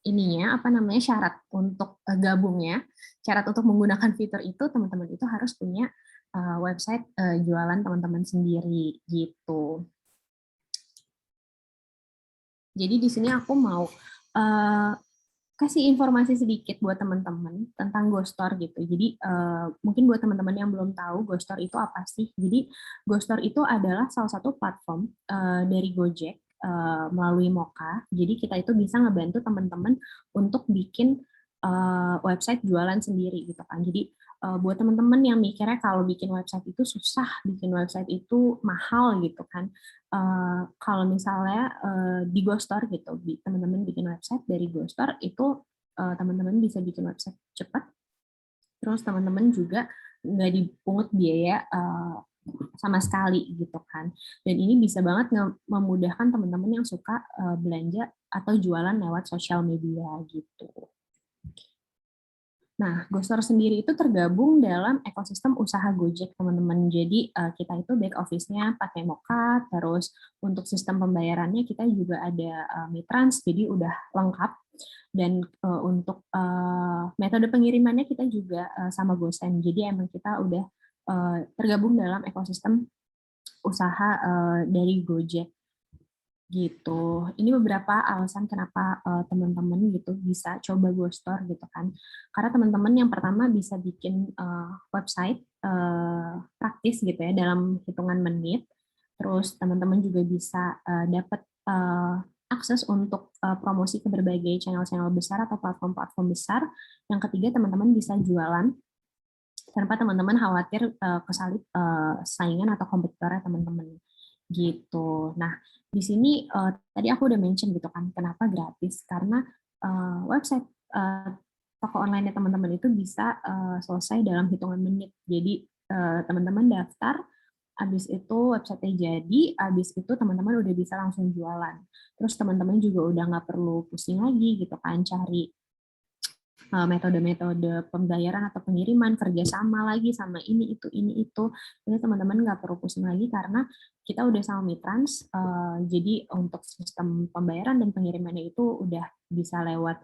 ininya apa namanya syarat untuk gabungnya, syarat untuk menggunakan fitur itu teman-teman itu harus punya website jualan teman-teman sendiri gitu. Jadi di sini aku mau kasih informasi sedikit buat teman-teman tentang GoStore gitu. Jadi mungkin buat teman-teman yang belum tahu GoStore itu apa sih. Jadi GoStore itu adalah salah satu platform dari Gojek melalui Moka. Jadi kita itu bisa ngebantu teman-teman untuk bikin website jualan sendiri gitu kan. Jadi buat teman-teman yang mikirnya kalau bikin website itu susah, bikin website itu mahal gitu kan. Kalau misalnya di GoStore gitu, teman-teman bikin website dari GoStore itu teman-teman bisa bikin website cepat, terus teman-teman juga nggak dipungut biaya sama sekali gitu kan. Dan ini bisa banget memudahkan teman-teman yang suka belanja atau jualan lewat sosial media gitu. Nah, GoStore sendiri itu tergabung dalam ekosistem usaha Gojek, teman-teman. Jadi, kita itu back office-nya pakai Moka, terus untuk sistem pembayarannya kita juga ada Mitrans, jadi udah lengkap. Dan untuk metode pengirimannya kita juga sama GoSend. Jadi, emang kita udah tergabung dalam ekosistem usaha dari Gojek. Gitu. Ini beberapa alasan kenapa teman-teman gitu bisa coba GoStore gitu kan. Karena teman-teman yang pertama bisa bikin website praktis gitu ya dalam hitungan menit. Terus teman-teman juga bisa dapat akses untuk promosi ke berbagai channel-channel besar atau platform-platform besar. Yang ketiga, teman-teman bisa jualan tanpa teman-teman khawatir kesalip saingan atau kompetitornya teman-teman gitu. Nah, di sini tadi aku udah mention gitu kan, kenapa gratis? Karena website toko online teman-teman itu bisa selesai dalam hitungan menit. Jadi teman-teman daftar, habis itu website-nya jadi, habis itu teman-teman udah bisa langsung jualan. Terus teman-teman juga udah nggak perlu pusing lagi gitu kan, cari metode-metode pembayaran atau pengiriman, kerjasama lagi sama ini itu. Jadi teman-teman nggak perlu pusing lagi karena kita udah sama Mitrans, jadi untuk sistem pembayaran dan pengirimannya itu udah bisa lewat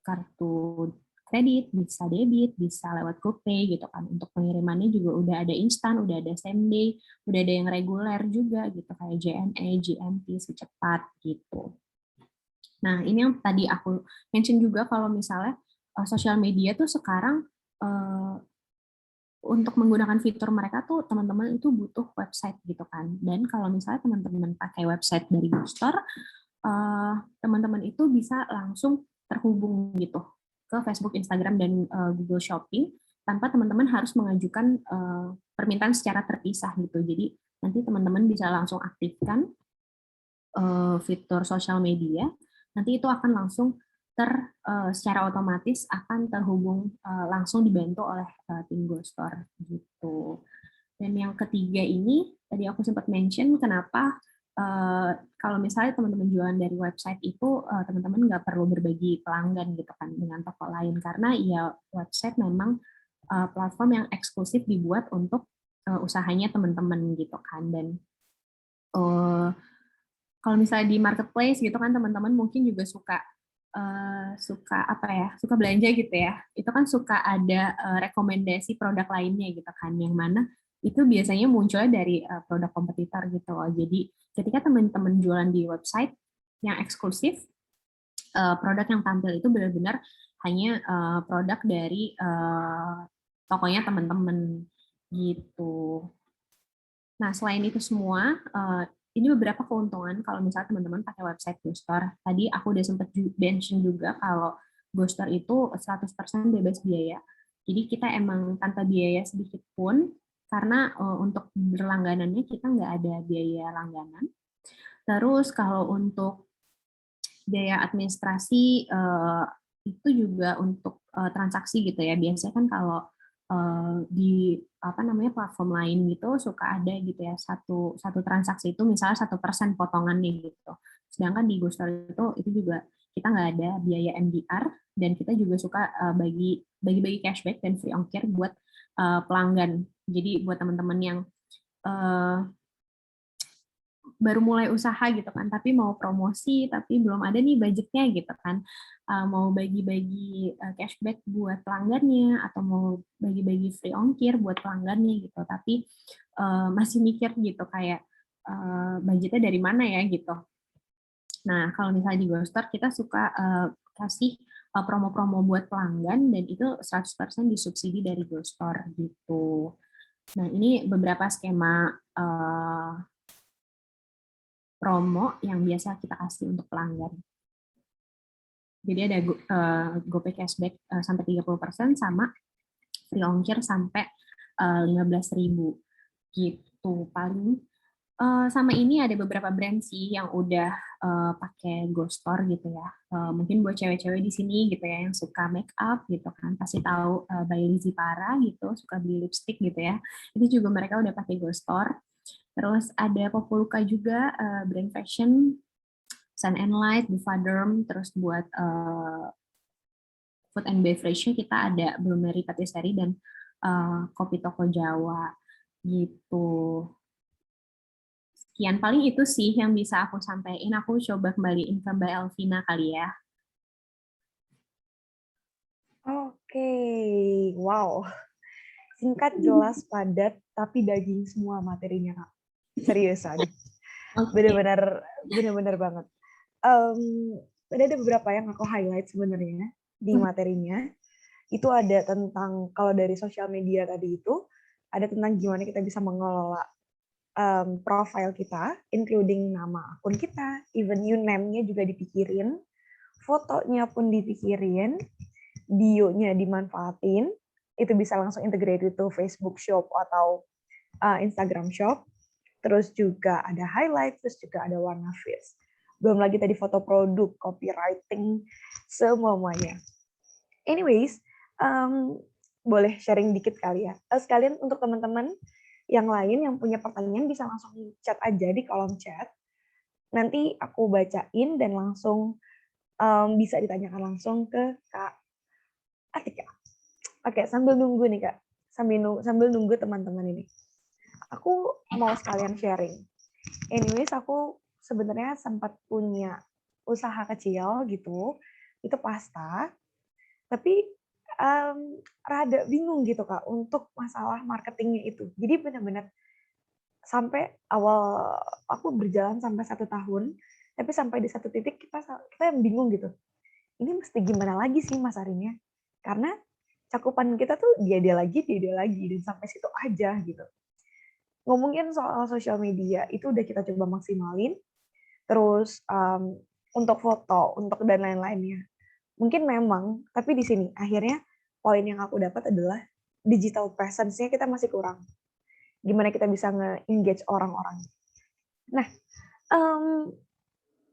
kartu kredit, bisa debit, bisa lewat GoPay gitu kan. Untuk pengirimannya juga udah ada instan, udah ada same day, udah ada yang reguler juga gitu kayak JNE, GMP, Secepat gitu. Nah, ini yang tadi aku mention juga kalau misalnya sosial media tuh sekarang untuk menggunakan fitur mereka tuh teman-teman itu butuh website gitu kan. Dan kalau misalnya teman-teman pakai website dari GoStore, teman-teman itu bisa langsung terhubung gitu ke Facebook, Instagram, dan Google Shopping tanpa teman-teman harus mengajukan permintaan secara terpisah gitu. Jadi nanti teman-teman bisa langsung aktifkan fitur sosial media, nanti itu akan langsung secara otomatis akan terhubung langsung dibantu oleh tim GoStore gitu. Dan yang ketiga ini tadi aku sempat mention kenapa kalau misalnya teman-teman jualan dari website itu teman-teman nggak perlu berbagi pelanggan gitu kan dengan toko lain, karena ya website memang platform yang eksklusif dibuat untuk usahanya teman-teman gitu kan. Dan kalau misalnya di marketplace gitu kan teman-teman mungkin juga suka suka belanja gitu ya, itu kan suka ada rekomendasi produk lainnya gitu kan, yang mana itu biasanya munculnya dari produk kompetitor gitu loh. Jadi ketika teman-teman jualan di website yang eksklusif, produk yang tampil itu benar-benar hanya produk dari tokonya teman-teman gitu. Nah, selain itu semua, ini beberapa keuntungan kalau misalnya teman-teman pakai website GoStore. Tadi aku udah sempat mention juga kalau GoStore itu 100% bebas biaya. Jadi kita emang tanpa biaya sedikit pun, karena untuk berlangganannya kita nggak ada biaya langganan. Terus kalau untuk biaya administrasi, itu juga untuk transaksi gitu ya. Biasanya kan kalau di platform lain gitu suka ada gitu ya, satu transaksi itu misalnya 1% potongannya gitu. Sedangkan di GoStore itu juga kita nggak ada biaya MDR, dan kita juga suka bagi cashback dan free ongkir buat pelanggan. Jadi buat teman-teman yang baru mulai usaha gitu kan, tapi mau promosi tapi belum ada nih budgetnya gitu kan, mau bagi-bagi cashback buat pelanggannya atau mau bagi-bagi free ongkir buat pelanggannya gitu, tapi masih mikir gitu kayak budgetnya dari mana ya gitu. Nah, kalau misalnya di GoStore kita suka kasih promo-promo buat pelanggan, dan itu 100% disubsidi dari GoStore gitu. Nah, ini beberapa skema promo yang biasa kita kasih untuk pelanggan. Jadi ada GoPay cashback sampai 30%, sama free ongkir sampai 15.000 gitu paling. Sama ini ada beberapa brand sih yang udah pakai GoStore gitu ya. Mungkin buat cewek-cewek di sini gitu ya yang suka make up gitu kan, pasti tahu by Lizzy Para gitu, suka beli lipstick gitu ya. Itu juga mereka udah pakai GoStore. Terus ada Populuka juga, brand fashion, Sun and Light, Buvaderm, terus buat food and beverage-nya kita ada Blueberry Patisserie dan Kopi Toko Jawa gitu. Sekian, paling itu sih yang bisa aku sampaikan. Aku coba kembaliin ke Mbak Elvina kali ya. Oke, wow. Singkat, jelas, padat, tapi daging semua materinya, Kak. Seriusan. Bener-bener banget. Tadi ada beberapa yang aku highlight sebenarnya di materinya. Itu ada tentang, kalau dari sosial media tadi itu, ada tentang gimana kita bisa mengelola profile kita, including nama akun kita, even username-nya juga dipikirin, fotonya pun dipikirin, bio-nya dimanfaatin, itu bisa langsung integrated to Facebook Shop atau Instagram Shop. Terus juga ada highlight, terus juga ada warna face. Belum lagi tadi foto produk, copywriting, semuanya. Anyways, boleh sharing dikit kali ya. Sekalian untuk teman-teman yang lain yang punya pertanyaan bisa langsung chat aja di kolom chat. Nanti aku bacain dan langsung bisa ditanyakan langsung ke Kak Atika. Oke, sambil nunggu nih Kak. Sambil nunggu teman-teman ini. Aku mau sekalian sharing. Anyways, aku sebenarnya sempat punya usaha kecil gitu. Itu pasta. Tapi rada bingung gitu Kak untuk masalah marketingnya itu. Jadi benar-benar sampai awal aku berjalan sampai 1 tahun, tapi sampai di satu titik kita yang bingung gitu. Ini mesti gimana lagi sih masarinnya? Karena cakupan kita tuh dia lagi, dan sampai situ aja gitu. Ngomongin soal sosial media itu udah kita coba maksimalin. Terus untuk foto, untuk dan lain-lainnya. Mungkin memang, tapi di sini akhirnya poin yang aku dapat adalah digital presence-nya kita masih kurang. Gimana kita bisa nge-engage orang-orang. Nah,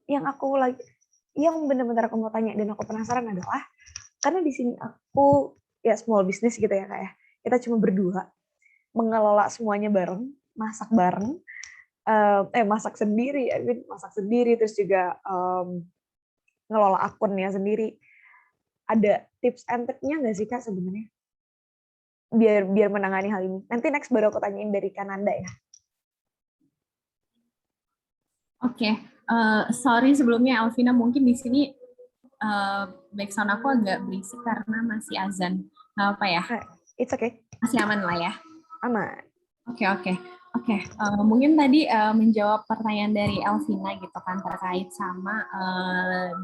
yang benar-benar aku mau tanya dan aku penasaran adalah, karena di sini aku ya small business gitu ya Kak ya, kita cuma berdua mengelola semuanya bareng, masak bareng, masak sendiri, terus juga ngelola akunnya sendiri. Ada tips and triknya nggak sih Kak sebenarnya? Biar menangani hal ini. Nanti next baru aku tanyain dari Kananda ya. Oke, sorry sebelumnya Alvina, mungkin di sini background aku agak berisik karena masih azan. Nggak apa ya? It's okay. Masih aman lah ya? Aman. Oke. Mungkin tadi menjawab pertanyaan dari Alvina gitu kan terkait sama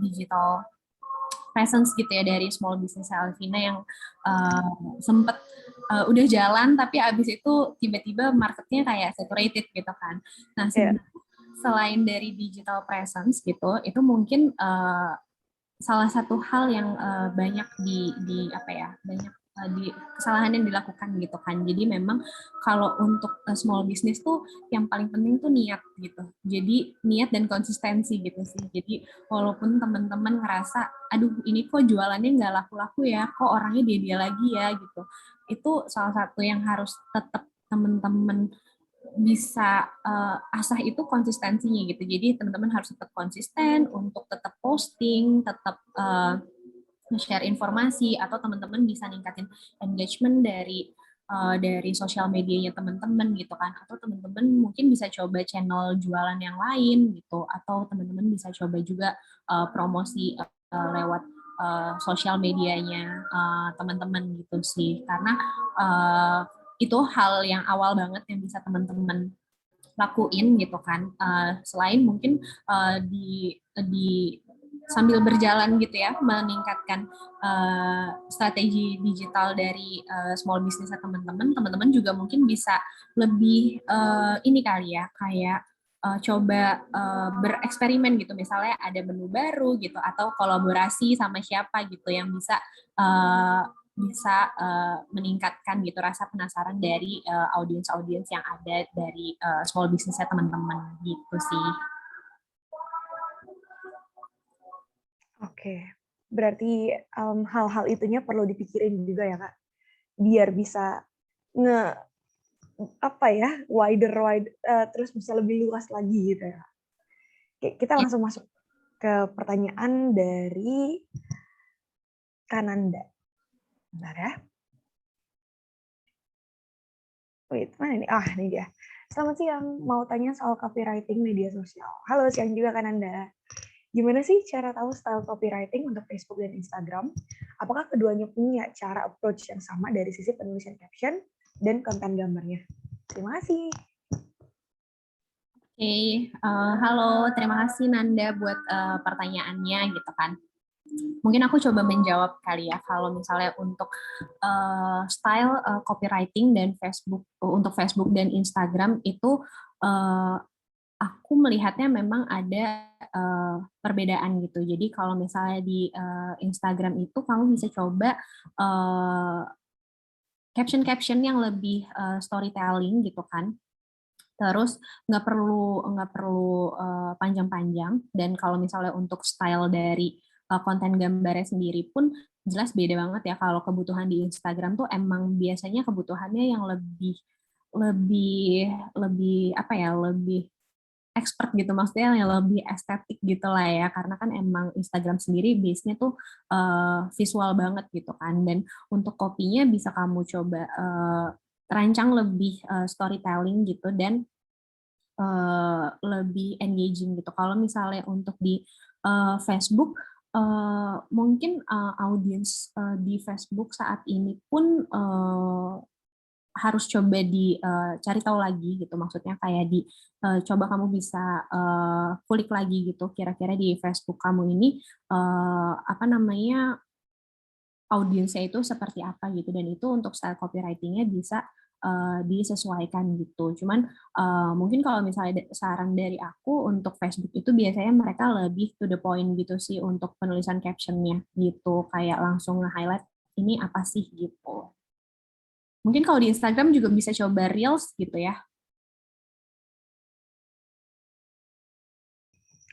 digital presence gitu ya dari small business Alvina yang sempet udah jalan tapi abis itu tiba-tiba marketnya kayak saturated gitu kan. Nah, selain dari digital presence gitu, itu mungkin salah satu hal yang banyak di kesalahan yang dilakukan gitu kan. Jadi memang kalau untuk small business tuh yang paling penting tuh niat gitu. Jadi niat dan konsistensi gitu sih. Jadi walaupun teman-teman ngerasa, aduh ini kok jualannya nggak laku-laku ya, kok orangnya dia lagi ya gitu. Itu salah satu yang harus tetap teman-teman bisa asah itu konsistensinya gitu. Jadi teman-teman harus tetap konsisten untuk tetap posting, tetap share informasi, atau teman-teman bisa ningkatin engagement dari sosial medianya teman-teman gitu kan, atau teman-teman mungkin bisa coba channel jualan yang lain gitu, atau teman-teman bisa coba juga promosi lewat sosial medianya teman-teman gitu sih, karena itu hal yang awal banget yang bisa teman-teman lakuin gitu kan. Selain mungkin di sambil berjalan gitu ya, meningkatkan strategi digital dari small business teman-teman juga mungkin bisa lebih ini kali ya, kayak coba bereksperimen gitu, misalnya ada menu baru gitu, atau kolaborasi sama siapa gitu yang bisa meningkatkan gitu rasa penasaran dari audiens-audiens yang ada dari small business-nya teman-teman gitu sih. Oke, berarti hal-hal itunya perlu dipikirin juga ya Kak, biar bisa wider terus bisa lebih luas lagi gitu ya. Oke, kita langsung masuk ke pertanyaan dari Kananda. Bentar ya. Wait, mana ini? Ini dia. Selamat siang, mau tanya soal copywriting media sosial. Halo, siang juga Kananda. Gimana sih cara tahu style copywriting untuk Facebook dan Instagram? Apakah keduanya punya cara approach yang sama dari sisi penulisan caption dan konten gambarnya? Terima kasih. Oke, halo, terima kasih Nanda buat pertanyaannya gitu kan. Mungkin aku coba menjawab kali ya, kalau misalnya untuk style copywriting dan untuk Facebook dan Instagram itu aku melihatnya memang ada perbedaan gitu. Jadi kalau misalnya di Instagram itu kamu bisa coba caption-caption yang lebih storytelling gitu kan. Terus nggak perlu panjang-panjang, dan kalau misalnya untuk style dari konten gambarnya sendiri pun jelas beda banget ya. Kalau kebutuhan di Instagram tuh emang biasanya kebutuhannya yang lebih lebih lebih apa ya, lebih expert gitu, maksudnya yang lebih estetik gitu lah ya, karena kan emang Instagram sendiri base-nya tuh visual banget gitu kan. Dan untuk kopinya bisa kamu coba rancang lebih storytelling gitu, dan lebih engaging gitu. Kalau misalnya untuk di Facebook, mungkin audiens di Facebook saat ini pun harus coba dicari tahu lagi gitu. Maksudnya kayak coba kamu bisa kulik lagi gitu. Kira-kira di Facebook kamu ini audiensnya itu seperti apa gitu. Dan itu untuk style copywriting-nya bisa disesuaikan gitu. Cuman mungkin kalau misalnya saran dari aku untuk Facebook itu biasanya mereka lebih to the point gitu sih untuk penulisan captionnya gitu. Kayak langsung nge-highlight ini apa sih gitu. Mungkin kalau di Instagram juga bisa coba Reels gitu ya.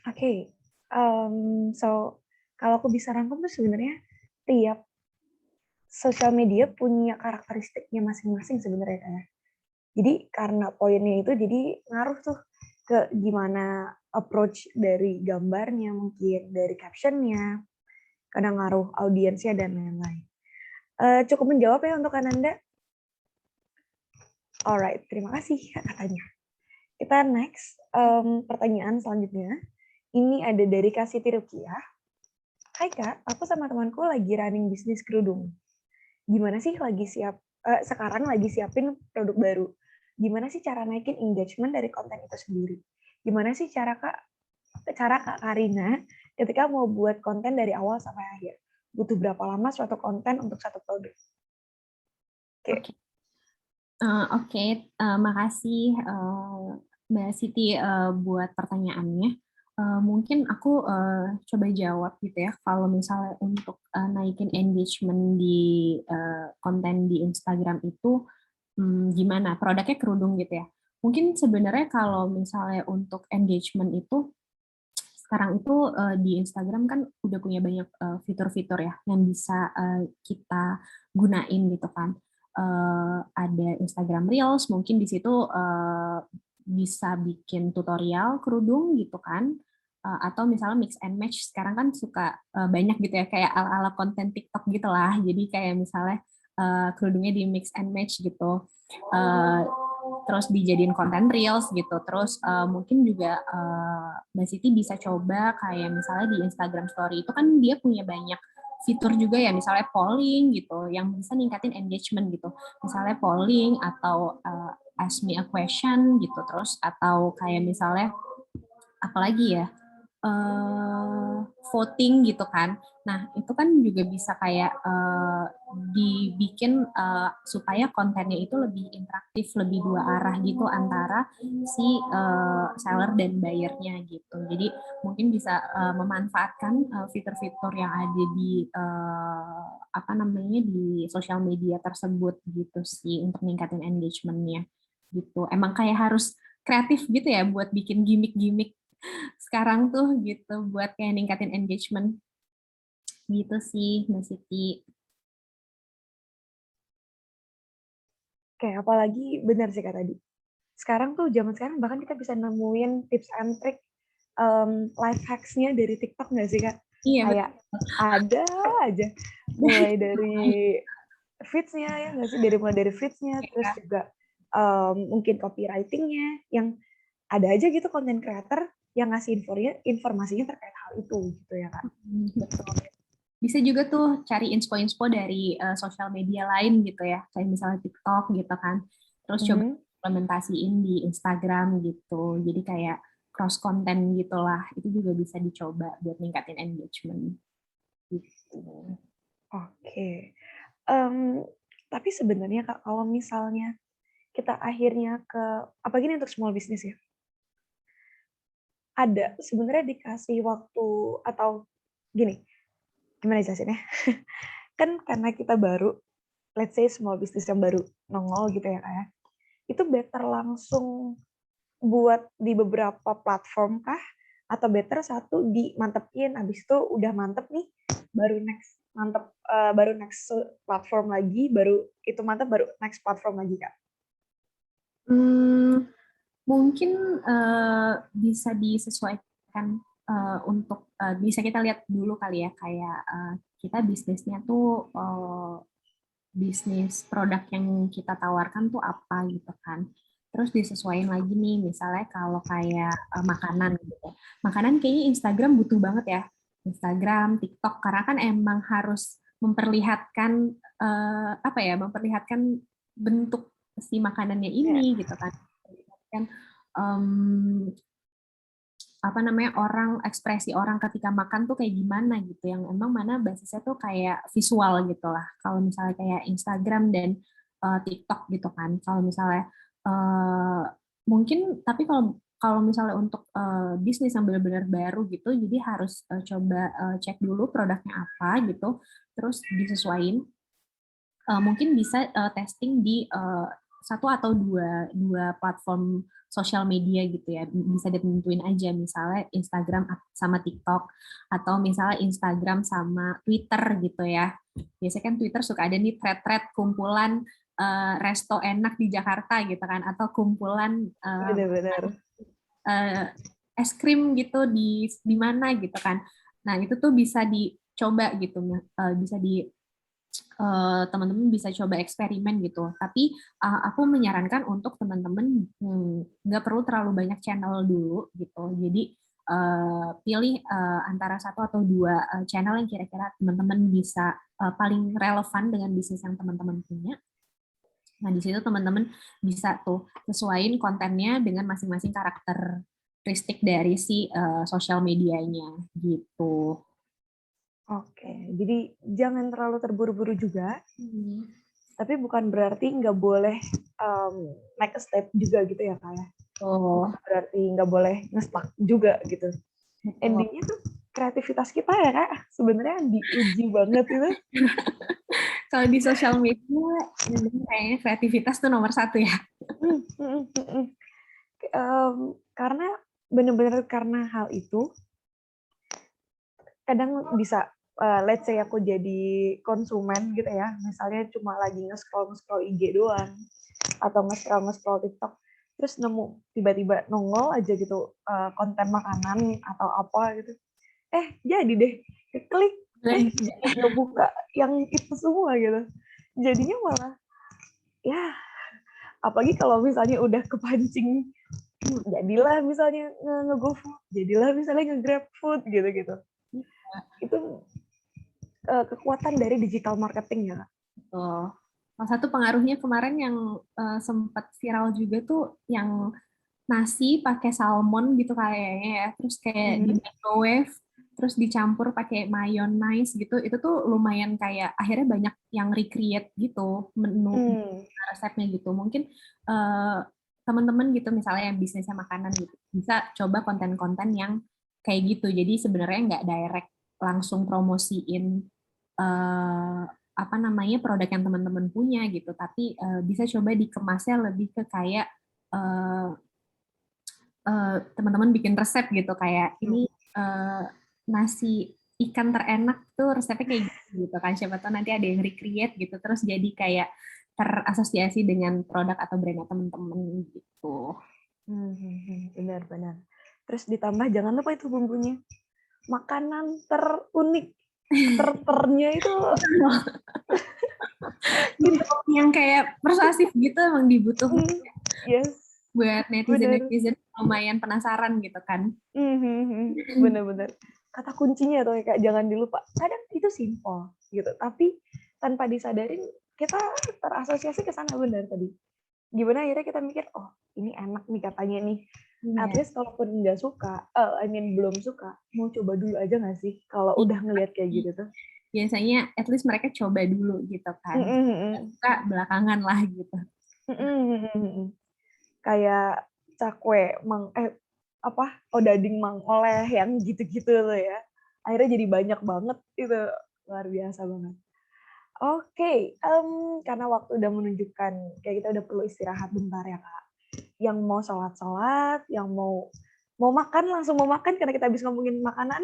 Oke, so kalau aku bisa rangkum tuh sebenarnya tiap sosial media punya karakteristiknya masing-masing sebenarnya kayak. Jadi karena poinnya itu jadi ngaruh tuh ke gimana approach dari gambarnya mungkin, dari captionnya, kadang ngaruh audiensnya dan lain-lain. Cukup menjawab ya untuk Ananda. Alright, terima kasih katanya. Kita next, pertanyaan selanjutnya. Ini ada dari Kak Siti Rukiah. Hai Kak, aku sama temanku lagi running bisnis kerudung. Gimana sih sekarang lagi siapin produk baru? Gimana sih cara naikin engagement dari konten itu sendiri? Gimana sih cara Kak Karina ketika mau buat konten dari awal sampai akhir? Butuh berapa lama suatu konten untuk satu produk? Oke. Oke, makasih Mbak Siti buat pertanyaannya. Mungkin aku coba jawab gitu ya. Kalau misalnya untuk naikin engagement di konten di Instagram itu gimana? Produknya kerudung gitu ya. Mungkin sebenarnya kalau misalnya untuk engagement itu sekarang itu di Instagram kan udah punya banyak fitur-fitur ya yang bisa kita gunain gitu kan. Ada Instagram Reels, mungkin di situ bisa bikin tutorial kerudung gitu kan. Atau misalnya mix and match, sekarang kan suka banyak gitu ya, kayak ala-ala konten TikTok gitu lah. Jadi kayak misalnya kerudungnya di mix and match gitu. Terus dijadiin konten reels gitu. Terus mungkin juga Mbak Siti bisa coba kayak misalnya di Instagram Story itu kan dia punya banyak fitur juga ya, misalnya polling gitu, yang bisa ningkatin engagement gitu. Misalnya polling atau ask me a question gitu, terus atau kayak misalnya apalagi ya, voting gitu kan. Nah, itu kan juga bisa kayak dibikin supaya kontennya itu lebih interaktif, lebih dua arah gitu antara si seller dan buyernya gitu. Jadi mungkin bisa memanfaatkan fitur-fitur yang ada di apa namanya di sosial media tersebut gitu sih untuk ningkatin engagement-nya gitu. Emang kayak harus kreatif gitu ya buat bikin gimmick-gimmick sekarang tuh gitu buat kayak ningkatin engagement gitu sih Mbak Siti. Oke, apalagi benar sih Kak tadi. Sekarang tuh zaman sekarang bahkan kita bisa nemuin tips and trick life hacks-nya dari TikTok nggak sih Kak? Iya Kayak ada aja mulai dari feeds-nya ya nggak sih, mulai dari feeds-nya, terus juga mungkin copywriting-nya, yang ada aja gitu konten creator yang ngasih informasinya terkait hal itu gitu ya Kak. betul. Bisa juga tuh cari inspo-inspo dari sosial media lain gitu ya, kayak misalnya TikTok gitu kan. Terus coba implementasiin di Instagram gitu. Jadi kayak cross content gitulah. Itu juga bisa dicoba buat ningkatin engagement gitu. Oke. Tapi sebenarnya Kak, kalau misalnya kita akhirnya apa gini untuk small business ya, ada sebenarnya dikasih waktu atau gini, gimana jelasinnya? Kan karena kita baru, let's say small business yang baru nongol gitu ya Kak ya, itu better langsung buat di beberapa platform kah? Atau better satu dimantepin, habis itu udah mantep nih, baru next platform lagi, baru itu mantep, baru next platform lagi Kak? Mungkin bisa disesuaikan untuk bisa kita lihat dulu kali ya, kayak kita bisnisnya tuh bisnis produk yang kita tawarkan tuh apa gitu kan. Terus disesuaikan lagi nih, misalnya kalau kayak makanan gitu. Makanan kayaknya Instagram butuh banget ya. Instagram, TikTok, karena kan emang harus memperlihatkan apa ya, memperlihatkan bentuk si makanannya ini gitu kan. Kan apa namanya, orang, ekspresi orang ketika makan tuh kayak gimana gitu, yang emang mana basisnya tuh kayak visual gitu lah. Kalau misalnya kayak Instagram dan TikTok gitu kan, kalau misalnya mungkin, tapi kalau kalau misalnya untuk bisnis yang benar-benar baru gitu, jadi harus coba cek dulu produknya apa gitu, terus disesuaikan mungkin bisa testing di satu atau dua platform sosial media gitu ya. Bisa ditentuin aja misalnya Instagram sama TikTok atau misalnya Instagram sama Twitter gitu ya. Biasanya kan Twitter suka ada nih thread-thread kumpulan resto enak di Jakarta gitu kan, atau kumpulan Benar-benar. es krim gitu di mana gitu kan. Nah, itu tuh bisa dicoba gitu. Bisa di teman-teman bisa coba eksperimen gitu. Tapi aku menyarankan untuk teman-teman nggak perlu terlalu banyak channel dulu gitu. Jadi pilih antara satu atau dua channel yang kira-kira teman-teman bisa paling relevan dengan bisnis yang teman-teman punya. Nah, di situ teman-teman bisa tuh sesuaiin kontennya dengan masing-masing karakteristik dari si sosial medianya gitu. Oke, jadi jangan terlalu terburu-buru juga, tapi bukan berarti nggak boleh make a step juga gitu ya Kak ya. Oh, Bukan berarti nggak boleh nge-stuck juga gitu. Endingnya tuh kreativitas kita ya Kak, sebenarnya diuji banget itu. kalau di sosial media, kayaknya kreativitas tuh nomor satu ya. Karena benar-benar karena hal itu, kadang bisa let's say aku jadi konsumen gitu ya, misalnya cuma lagi nge-scroll IG doang atau nge-scroll TikTok, terus nemu tiba-tiba nongol aja gitu konten makanan atau apa gitu, jadi deh klik, jadi ngebuka yang itu semua gitu, jadinya malah ya, apalagi kalau misalnya udah kepancing, jadilah misalnya nge-GoFood, jadilah misalnya nge-Grab food gitu-gitu. Itu kekuatan dari digital marketing ya. Betul. Salah satu pengaruhnya kemarin yang sempat viral juga tuh yang nasi pakai salmon gitu kayaknya ya, terus kayak di microwave, terus dicampur pakai mayonnaise gitu, itu tuh lumayan kayak akhirnya banyak yang recreate gitu menu resepnya gitu. Mungkin teman-teman gitu misalnya yang bisnisnya makanan gitu bisa coba konten-konten yang kayak gitu. Jadi sebenarnya nggak direct langsung promosiin apa namanya produk yang teman-teman punya gitu, tapi bisa coba dikemasnya lebih ke kayak teman-teman bikin resep gitu kayak ini nasi ikan terenak tuh resepnya kayak gitu kan, siapa tahu nanti ada yang recreate gitu terus jadi kayak terasosiasi dengan produk atau brand teman-teman gitu. Benar-benar. Terus ditambah jangan lupa itu bumbunya, makanan terunik, ternya itu yang kayak persuasif gitu emang dibutuhkan yes, buat netizen lumayan penasaran gitu kan. Benar-benar kata kuncinya tuh Kak, jangan dilupa. Kadang itu simple gitu, tapi tanpa disadarin kita terasosiasi ke sana, benar tadi. Gimana akhirnya kita mikir, oh ini enak nih katanya nih. At least kalaupun nggak suka, belum suka, mau coba dulu aja nggak sih kalau udah ngelihat kayak gitu tuh. Biasanya at least mereka coba dulu gitu kan. Suka belakangan lah gitu. Kayak cakwe odading mangoleh yang gitu-gitu tuh ya, akhirnya jadi banyak banget itu, luar biasa banget. Oke, karena waktu udah menunjukkan kayak kita udah perlu istirahat bentar ya Kak, yang mau sholat, yang mau makan langsung mau makan karena kita habis ngomongin makanan,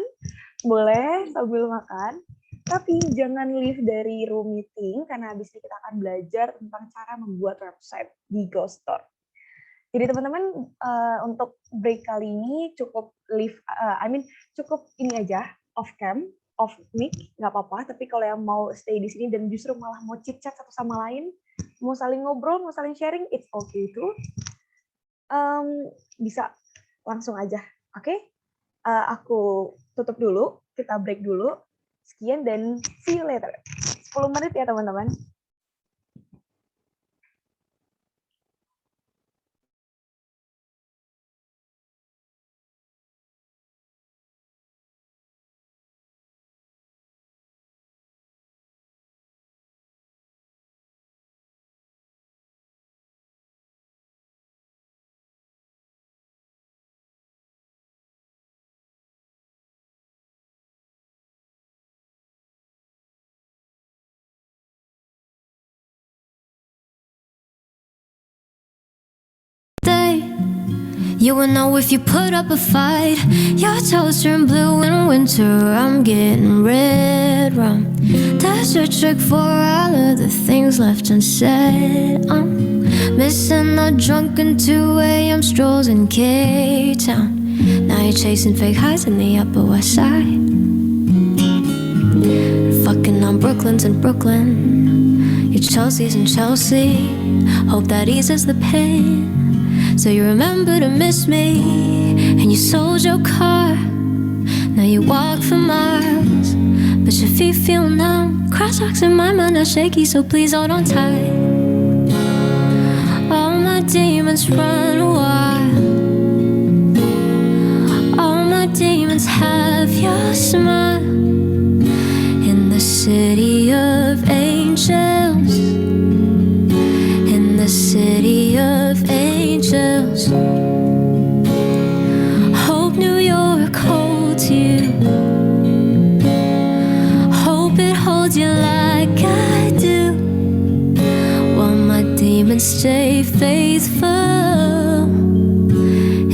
boleh sambil makan, tapi jangan leave dari room meeting karena habis ini kita akan belajar tentang cara membuat website di GoStore. Jadi teman-teman untuk break kali ini cukup cukup ini aja off cam, off mic, nggak apa-apa. Tapi kalau yang mau stay di sini dan justru malah mau chit chat satu sama lain, mau saling ngobrol, mau saling sharing, it's okay itu. Bisa langsung aja, oke? Aku tutup dulu, kita break dulu. Sekian dan see you later. 10 menit ya teman-teman. You will know if you put up a fight. Your toes turn blue in winter. I'm getting red rum. That's your trick for all of the things left unsaid. I'm missing the drunken 2 a.m. strolls in K-Town. Now you're chasing fake highs in the Upper West Side. Fucking on Brooklyn's in Brooklyn. Your Chelsea's in Chelsea. Hope that eases the pain. So you remember to miss me. And you sold your car. Now you walk for miles, but your feet feel numb. Crosswalks in my mind are shaky, so please hold on tight. All my demons run wild. All my demons have your smile. In the city of angels. In the city of angels. Hope New York holds you. Hope it holds you like I do. While my demons stay faithful.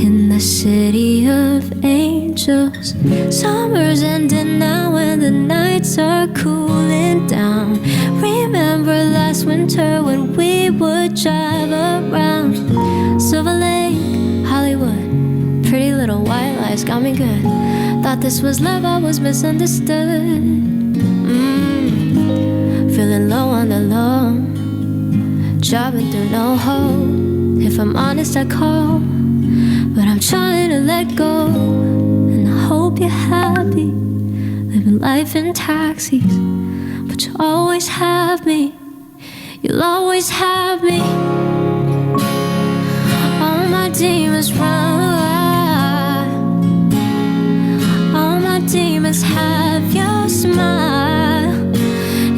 In the city of angels. Summer's ending now and the nights are cooling down. Remember last winter when we would drive around Silver Lake, Hollywood. Pretty little white lies got me good. Thought this was love, I was misunderstood. Feeling low on the low. Driving through no hope. If I'm honest, I call. But I'm trying to let go. And I hope you're happy. Living life in taxis. But you always have me. You'll always have me. All my demons run wild. All my demons have your smile.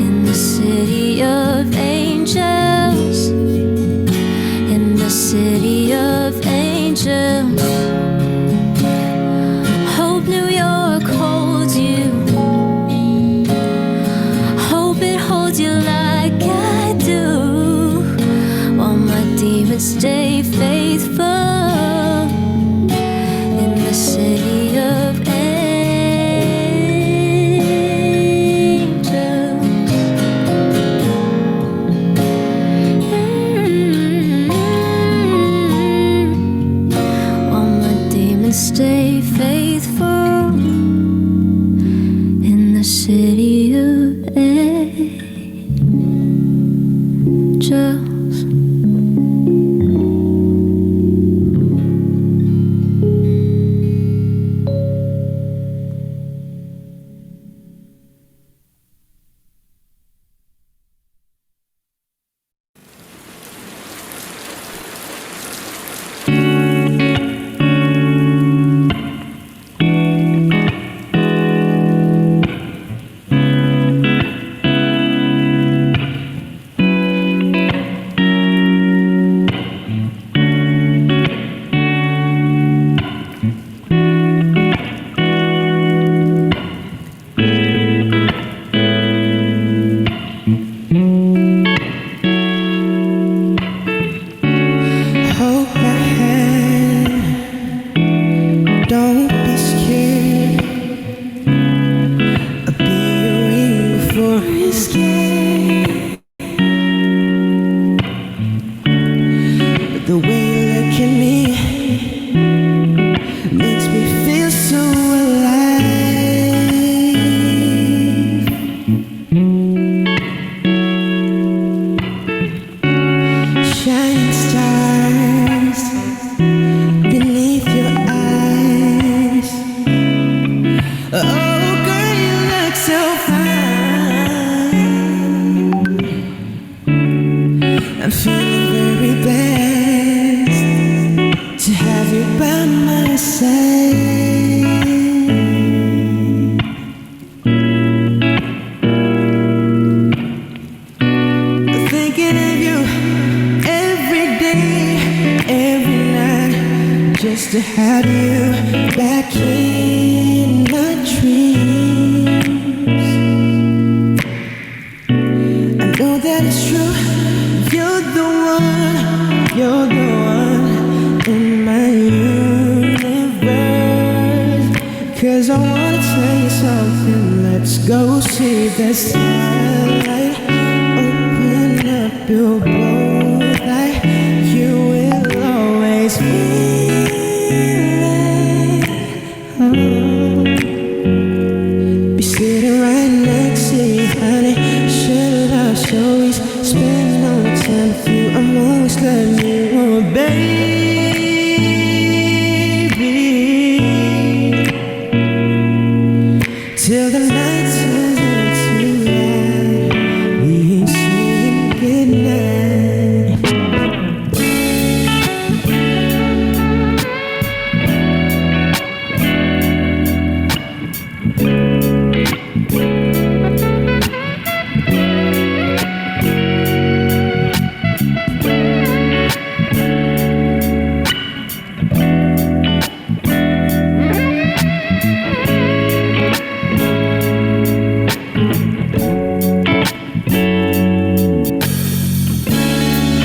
In the city of angels. In the city of angels. Hope New York holds you. Hope it holds you like I do. While my demons stay faithful. In the city of angels. While my demons stay faithful. In the city of angels. Hold my hand, don't be scared. I'll be your ring before it's scared. But the way you look at me makes me feel so alive. Shining stars beneath your eyes. Oh, girl, you look so fine. I'm feeling very blessed to have you by my side. Thinking of you every day, every night, just to have you back in my dreams. I know that it's true. You're the one in my universe. let's go see the starlight. Open up your boat light. You will always be there. Be sitting right next to you, honey. Share love stories, spend no time with you. I'm always letting you know, baby. Till the night turns into light, we ain't saying goodnight.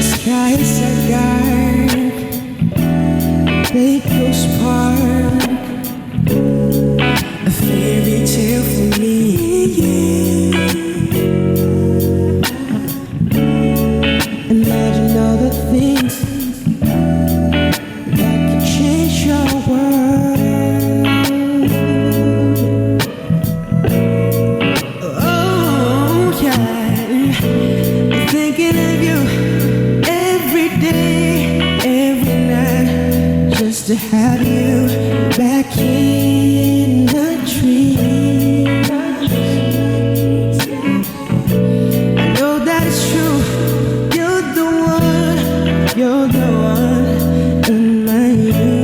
Skies are dark, Pecos Park, a fairy tale for me and you. Imagine all the things that could change your world. Oh yeah, I'm thinking of you every day, every night, just to have you back in the dream. I know that it's true. You're the one in my universe.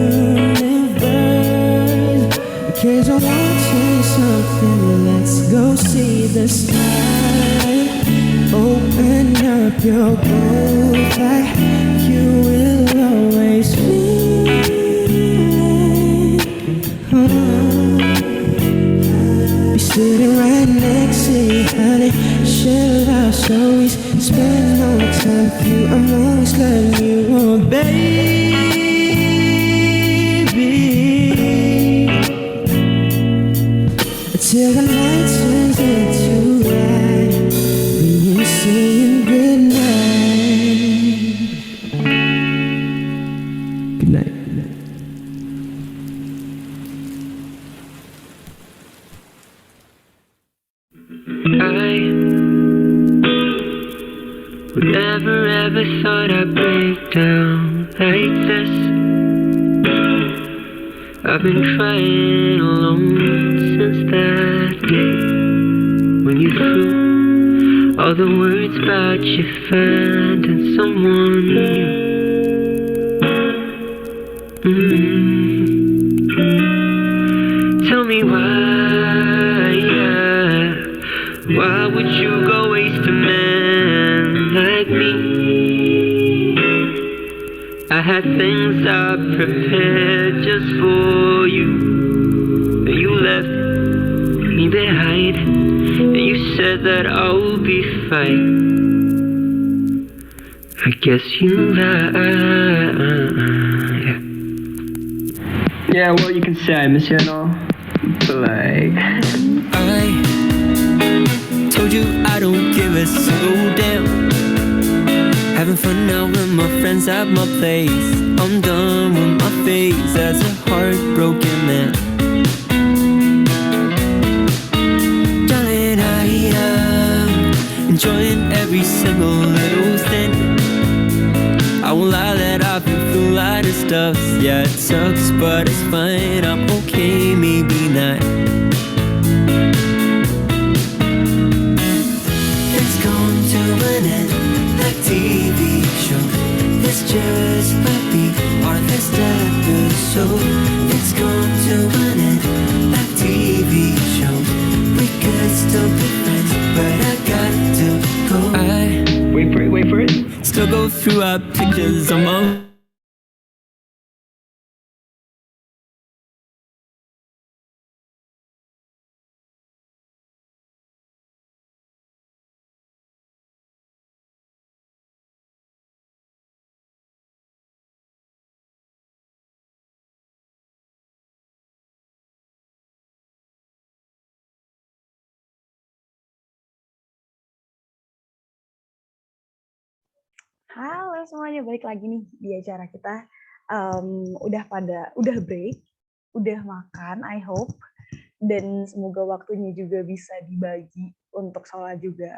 Because I want to tell you something. Let's go see the starlight. Open up your boat light. You will always be Be sitting right next to you, honey. Share our stories, spend no time with you. I'm always letting you know, baby. Till the night turns into light, we ain't saying goodnight. Good night. I would never ever thought I'd break down like this. I've been crying alone since that day when you threw all the words about you finding someone new. Tell me why, yeah. Why would you go waste a man like me? I had things I prepared just for you. Then you left me behind, and you said that I'll be fine. I guess you lied. Yeah, well, you can say I miss you and all, but like, I told you I don't give a single damn. Having fun now with my friends at my place. I'm done with my phase as a heartbroken man. Darling, I am enjoying every single little thing. I won't lie that I've been through a lot of stuff. Yeah, it sucks, but it's fine. I'm okay, maybe not. It's come to an end like TV show. This just might be our last episode. It's come to an end like TV show. We could still be friends, but I got to go. Wait for it. Still go through our pictures on my Halo semuanya, balik lagi nih di acara kita. Udah break, udah makan, I hope, dan semoga waktunya juga bisa dibagi untuk sholat juga.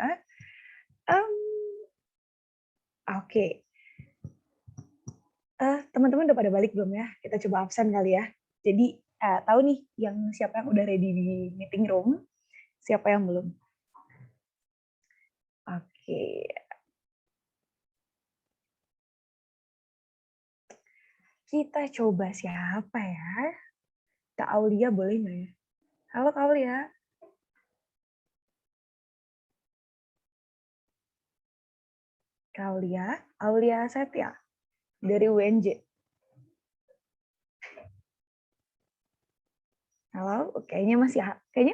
Oke. Teman-teman udah pada balik belum ya? Kita coba absen kali ya. Jadi tahu nih siapa yang udah ready di meeting room, siapa yang belum. Oke. Kita coba siapa ya? Kak Aulia boleh nggak ya? Halo Kak Aulia. Kak Aulia Setia dari UNJ. Halo, kayaknya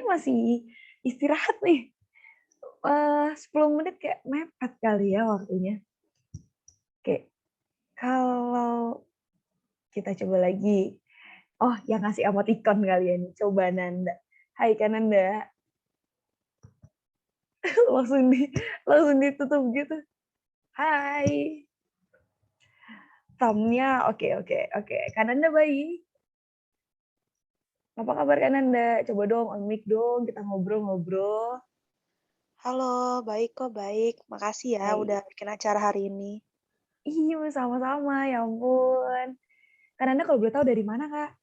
masih istirahat nih. 10 menit kayak mepet kali ya waktunya. Oke, kalau kita coba lagi. Oh, yang ngasih emoticon kali ini. Coba Nanda. Hai Kak Nanda. langsung ditutup gitu. Hai. Thumbnya oke. Kak Nanda baik. Apa kabar Kak Nanda? Coba dong on mic dong, kita ngobrol-ngobrol. Halo, baik kok, baik. Makasih ya Baik. udah bikin acara hari ini. Iya, sama-sama, ya ampun. Kak Nanda kalau boleh tahu dari mana, Kak?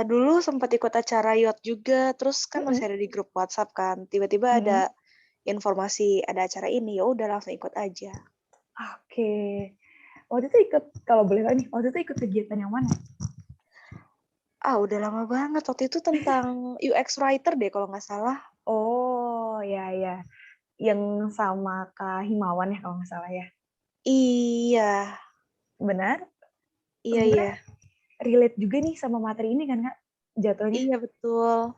Dulu sempat ikut acara YOT juga, terus kan masih ada di grup WhatsApp kan. Tiba-tiba ada informasi ada acara ini, ya udah langsung ikut aja. Oke. Waktu itu kalau boleh tahu nih, waktu itu ikut kegiatan yang mana? Udah lama banget. Waktu itu tentang UX writer deh kalau nggak salah. Oh, ya. Yang sama Kak Himawan ya kalau nggak salah ya. Iya, Benar? iya. Sebenarnya relate juga nih sama materi ini kan, Kak? Jatuhnya. Iya, betul.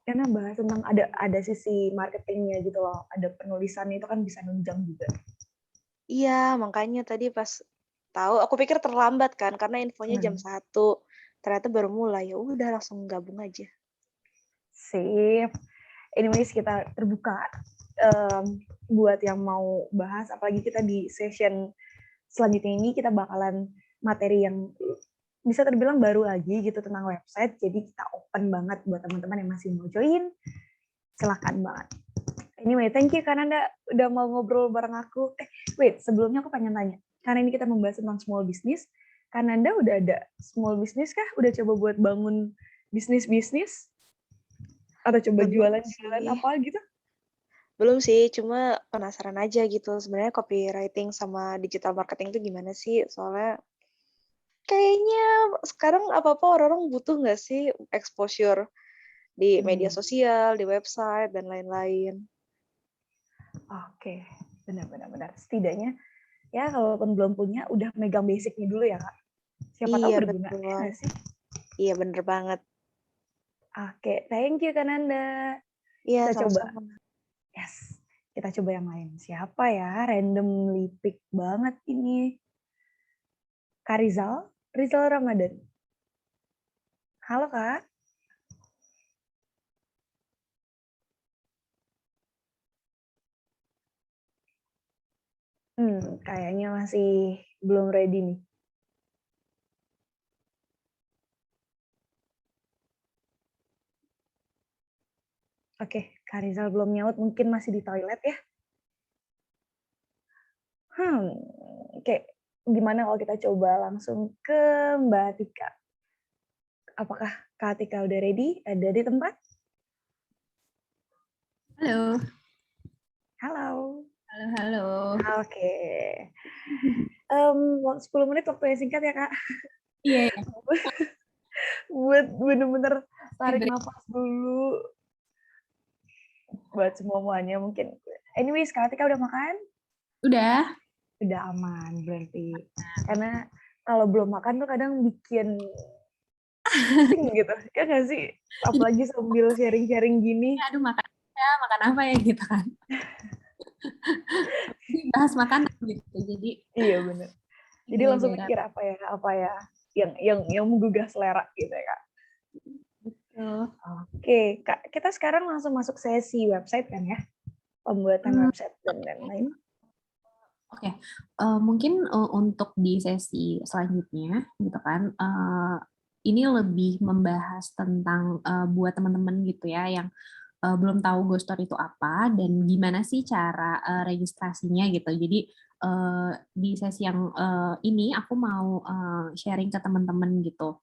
Karena bahas tentang ada sisi marketingnya gitu loh. Ada penulisan itu kan bisa nunjang juga. Iya, makanya tadi pas tahu, aku pikir terlambat kan, karena infonya jam 1. Ternyata baru mulai, ya udah langsung gabung aja. Sip. Anyways, kita terbuka buat yang mau bahas, apalagi kita di session selanjutnya ini kita bakalan materi yang bisa terbilang baru lagi gitu tentang website, jadi kita open banget buat teman-teman yang masih mau join, silakan banget. Anyway, thank you karena Anda udah mau ngobrol bareng aku. Wait, sebelumnya aku pengen tanya, karena ini kita membahas tentang small business, karena Anda udah ada small business kah? Udah coba buat bangun bisnis? Atau coba jualan-jualan apa gitu? Belum sih, cuma penasaran aja gitu. Sebenarnya copywriting sama digital marketing itu gimana sih? Soalnya kayaknya sekarang apa-apa orang-orang butuh nggak sih exposure di media sosial, di website, dan lain-lain. Oke, benar. Setidaknya ya kalaupun belum punya, udah megang basicnya dulu ya Kak. Siapa tahu berguna, ya nggak sih? Iya, bener banget. Oke, thank you Kananda. Iya, Kita coba. sama-sama. Yes, kita coba yang lain. Siapa ya? Randomly pick banget ini. Kak Rizal Ramadan. Halo Kak. Kayaknya masih belum ready nih. Oke, Kak Rizal belum nyaut, mungkin masih di toilet ya. Oke. Gimana kalau kita coba langsung ke Mbak Tika? Apakah Kak Tika udah ready? Ada di tempat? Halo. Halo. Oke. 10 menit waktu yang singkat ya, Kak? Iya. Buat bener-bener tarik nafas dulu. Buat semuanya mungkin. Anyways, Kak Tika udah makan? Udah aman berarti. Karena kalau belum makan tuh kadang bikin pusing gitu. Ya nggak sih? Apalagi sambil sharing-sharing gini. Aduh, makan apa ya gitu kan. Bahas makan gitu. Jadi Iya benar. Jadi langsung mikir apa ya yang menggugah selera gitu ya, Kak. Oke, Kak, kita sekarang langsung masuk sesi website kan ya? Pembuatan website dan lain-lain. Oke, mungkin untuk di sesi selanjutnya, gitu kan, ini lebih membahas tentang buat teman-teman gitu ya, yang belum tahu Ghost Store itu apa dan gimana sih cara registrasinya gitu. Jadi di sesi yang ini aku mau sharing ke teman-teman gitu,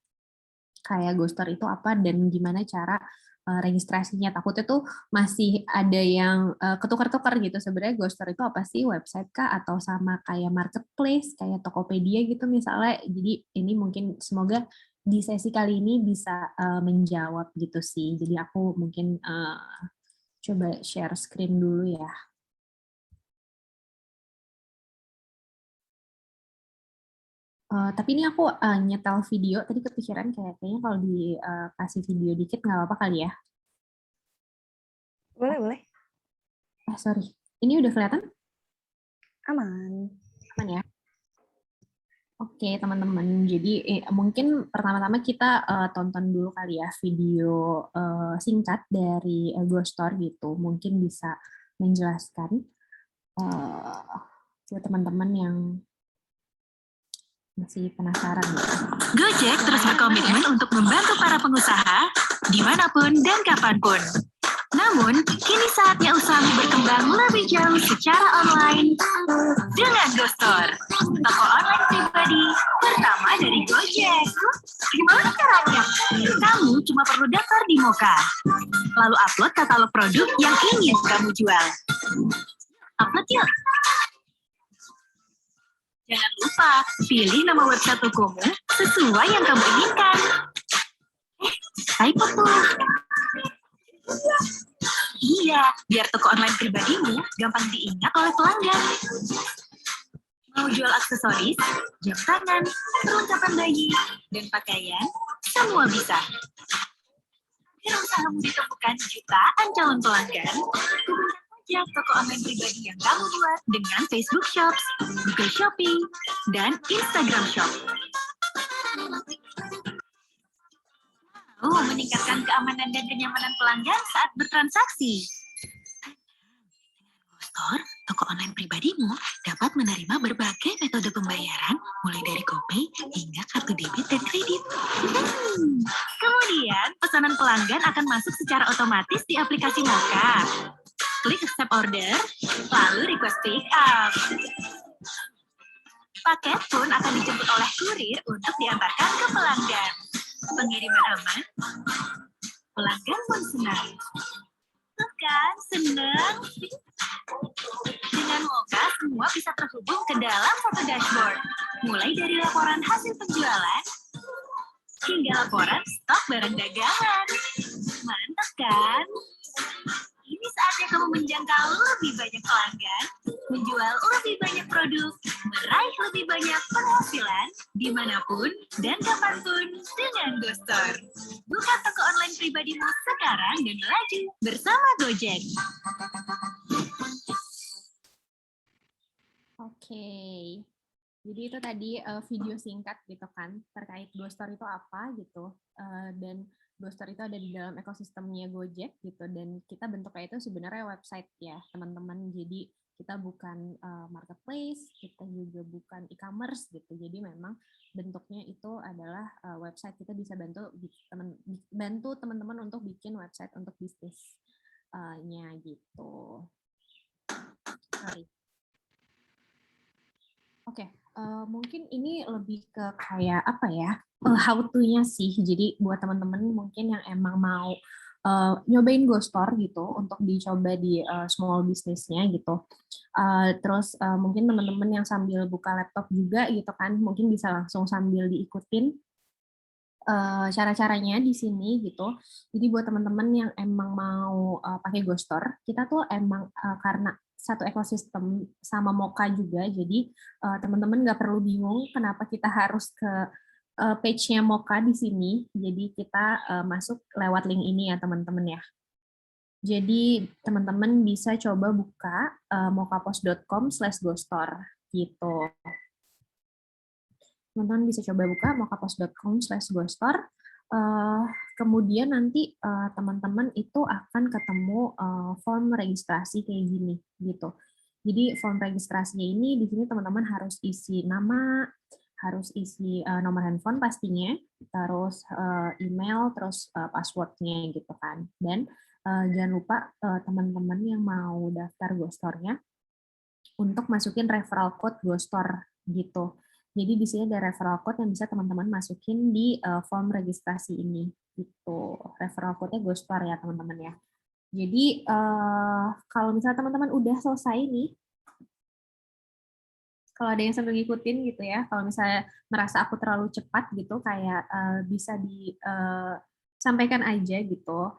kayak Ghost Store itu apa dan gimana cara registrasinya. Takutnya tuh masih ada yang ketukar-tukar gitu. Sebenarnya Ghost Store itu apa sih? Website kah? Atau sama kayak marketplace, kayak Tokopedia gitu misalnya. Jadi ini mungkin semoga di sesi kali ini bisa menjawab gitu sih. Jadi aku mungkin coba share screen dulu ya. Tapi ini aku nyetel video, tadi kepikiran kayaknya kalau dikasih video dikit nggak apa-apa kali ya? Boleh. Sorry. Ini udah kelihatan? Aman. Aman ya? Oke, teman-teman. Jadi mungkin pertama-tama kita tonton dulu kali ya video singkat dari Ghost Store gitu. Mungkin bisa menjelaskan buat teman-teman yang masih penasaran. Gojek terus berkomitmen untuk membantu para pengusaha dimanapun dan kapanpun. Namun, kini saatnya usahamu berkembang lebih jauh secara online dengan Ghost Store, toko online pribadi pertama dari Gojek. Gimana caranya? Kamu cuma perlu daftar di Moka, lalu upload katalog produk yang ingin kamu jual. Upload yuk! Jangan lupa, pilih nama website tokomu sesuai yang kamu inginkan. Typo tuh. Iya, biar toko online pribadimu gampang diingat oleh pelanggan. Mau jual aksesoris, jam tangan, perlengkapan bayi, dan pakaian, semua bisa. Biar usahamu ditemukan jutaan calon pelanggan, hubungkan saja toko online pribadi yang kamu buat dengan Facebook Shops, Google Shopping, dan Instagram Shop. Meningkatkan keamanan dan kenyamanan pelanggan saat bertransaksi. Dengan Store, toko online pribadimu dapat menerima berbagai metode pembayaran, mulai dari GoPay hingga kartu debit dan kredit. Kemudian, pesanan pelanggan akan masuk secara otomatis di aplikasi Moka. Klik accept order, lalu request pick up. Paket pun akan dijemput oleh kurir untuk diantarkan ke pelanggan. Pengiriman aman, pelanggan pun senang. Tuh kan, senang. Dengan Moka, semua bisa terhubung ke dalam satu dashboard. Mulai dari laporan hasil penjualan, hingga laporan stok barang dagangan. Mantap kan? Ini saatnya kamu menjangkau lebih banyak pelanggan, menjual lebih banyak produk, meraih lebih banyak penghasilan, dimanapun dan kapanpun dengan Ghost Store. Buka toko online pribadimu sekarang dan laju bersama Gojek. Oke, jadi itu tadi video singkat gitu kan, terkait Ghost Store itu apa gitu, dan Ghost Store itu ada di dalam ekosistemnya Gojek gitu, dan kita bentuknya itu sebenarnya website ya teman-teman. Jadi kita bukan marketplace, kita juga bukan e-commerce gitu. Jadi memang bentuknya itu adalah website. Kita bisa bantu teman-teman untuk bikin website untuk bisnisnya gitu. Sorry. Oke, mungkin ini lebih ke kayak apa ya, how to-nya sih. Jadi buat teman-teman mungkin yang emang mau nyobain Ghost Store gitu untuk dicoba di small business-nya gitu. Terus mungkin teman-teman yang sambil buka laptop juga gitu kan, mungkin bisa langsung sambil diikutin cara-caranya di sini gitu. Jadi buat teman-teman yang emang mau pakai Ghost Store, kita tuh emang karena satu ekosistem sama Moka juga, jadi teman-teman nggak perlu bingung kenapa kita harus ke page-nya Moka di sini. Jadi kita masuk lewat link ini ya teman-teman ya. Jadi teman-teman bisa coba buka mokapos.com/ghoststore gitu. Teman-teman bisa coba buka mokapos.com/ghoststore. Kemudian nanti teman-teman itu akan ketemu form registrasi kayak gini gitu. Jadi form registrasinya ini di sini teman-teman harus isi nama, harus isi nomor handphone pastinya, terus email, terus passwordnya gitu kan. Dan jangan lupa teman-teman yang mau daftar Ghostornya untuk masukin referral code Ghostor gitu. Jadi di sini ada referral code yang bisa teman-teman masukin di form registrasi ini gitu. Referral code-nya Ghostor ya teman-teman ya. Jadi kalau misalnya teman-teman udah selesai nih, kalau ada yang sambil ngikutin gitu ya, kalau misalnya merasa aku terlalu cepat gitu, kayak bisa disampaikan aja gitu.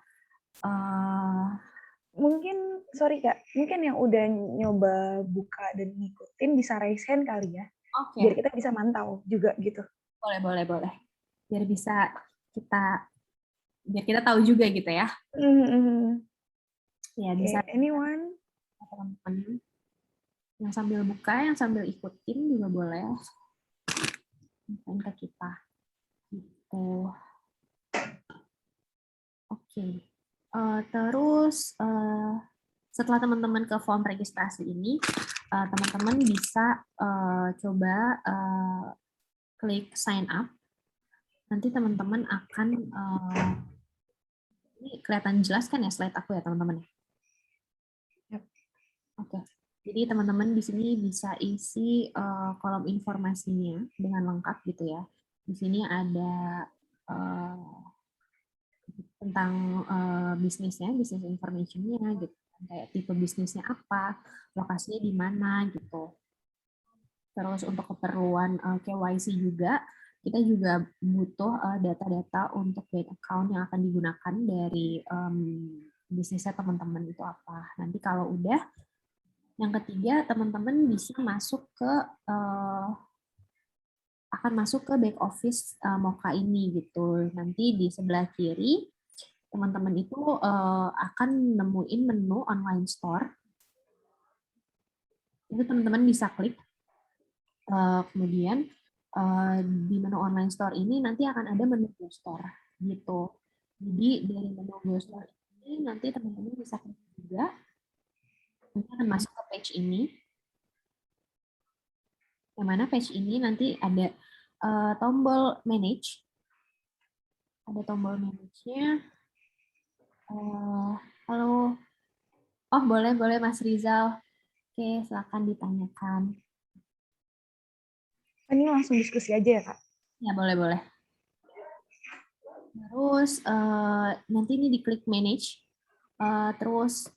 Mungkin, sorry Kak, mungkin yang udah nyoba buka dan ngikutin bisa raise hand kali ya, biar kita bisa mantau juga gitu. Boleh. Biar kita tahu juga gitu ya. Ya bisa. Anyone? Teman-teman yang sambil buka, yang sambil ikutin juga boleh. Bukan ke kita. Gitu. Oke. Terus setelah teman-teman ke form registrasi ini, teman-teman bisa coba klik sign up. Nanti teman-teman akan ini kelihatan jelas kan ya slide aku ya teman-teman? Oke. Jadi teman-teman di sini bisa isi kolom informasinya dengan lengkap gitu ya. Di sini ada tentang bisnisnya, business information-nya gitu. Kayak tipe bisnisnya apa, lokasinya di mana gitu. Terus untuk keperluan KYC juga, kita juga butuh data-data untuk bank account yang akan digunakan dari bisnisnya teman-teman itu apa. Nanti kalau udah, yang ketiga teman-teman bisa masuk ke back office Moka ini gitu. Nanti di sebelah kiri teman-teman itu akan nemuin menu online store. Itu teman-teman bisa klik. Kemudian di menu online store ini nanti akan ada menu Ghostor gitu. Jadi dari menu Ghostor ini nanti teman-teman bisa klik juga. Nanti akan masuk ke page ini. Yang mana page ini nanti ada tombol manage. Ada tombol manage-nya. Halo. Oh, boleh Mas Rizal. Oke, silakan ditanyakan. Ini langsung diskusi aja ya, Kak? Ya, boleh. Terus nanti ini diklik manage. Terus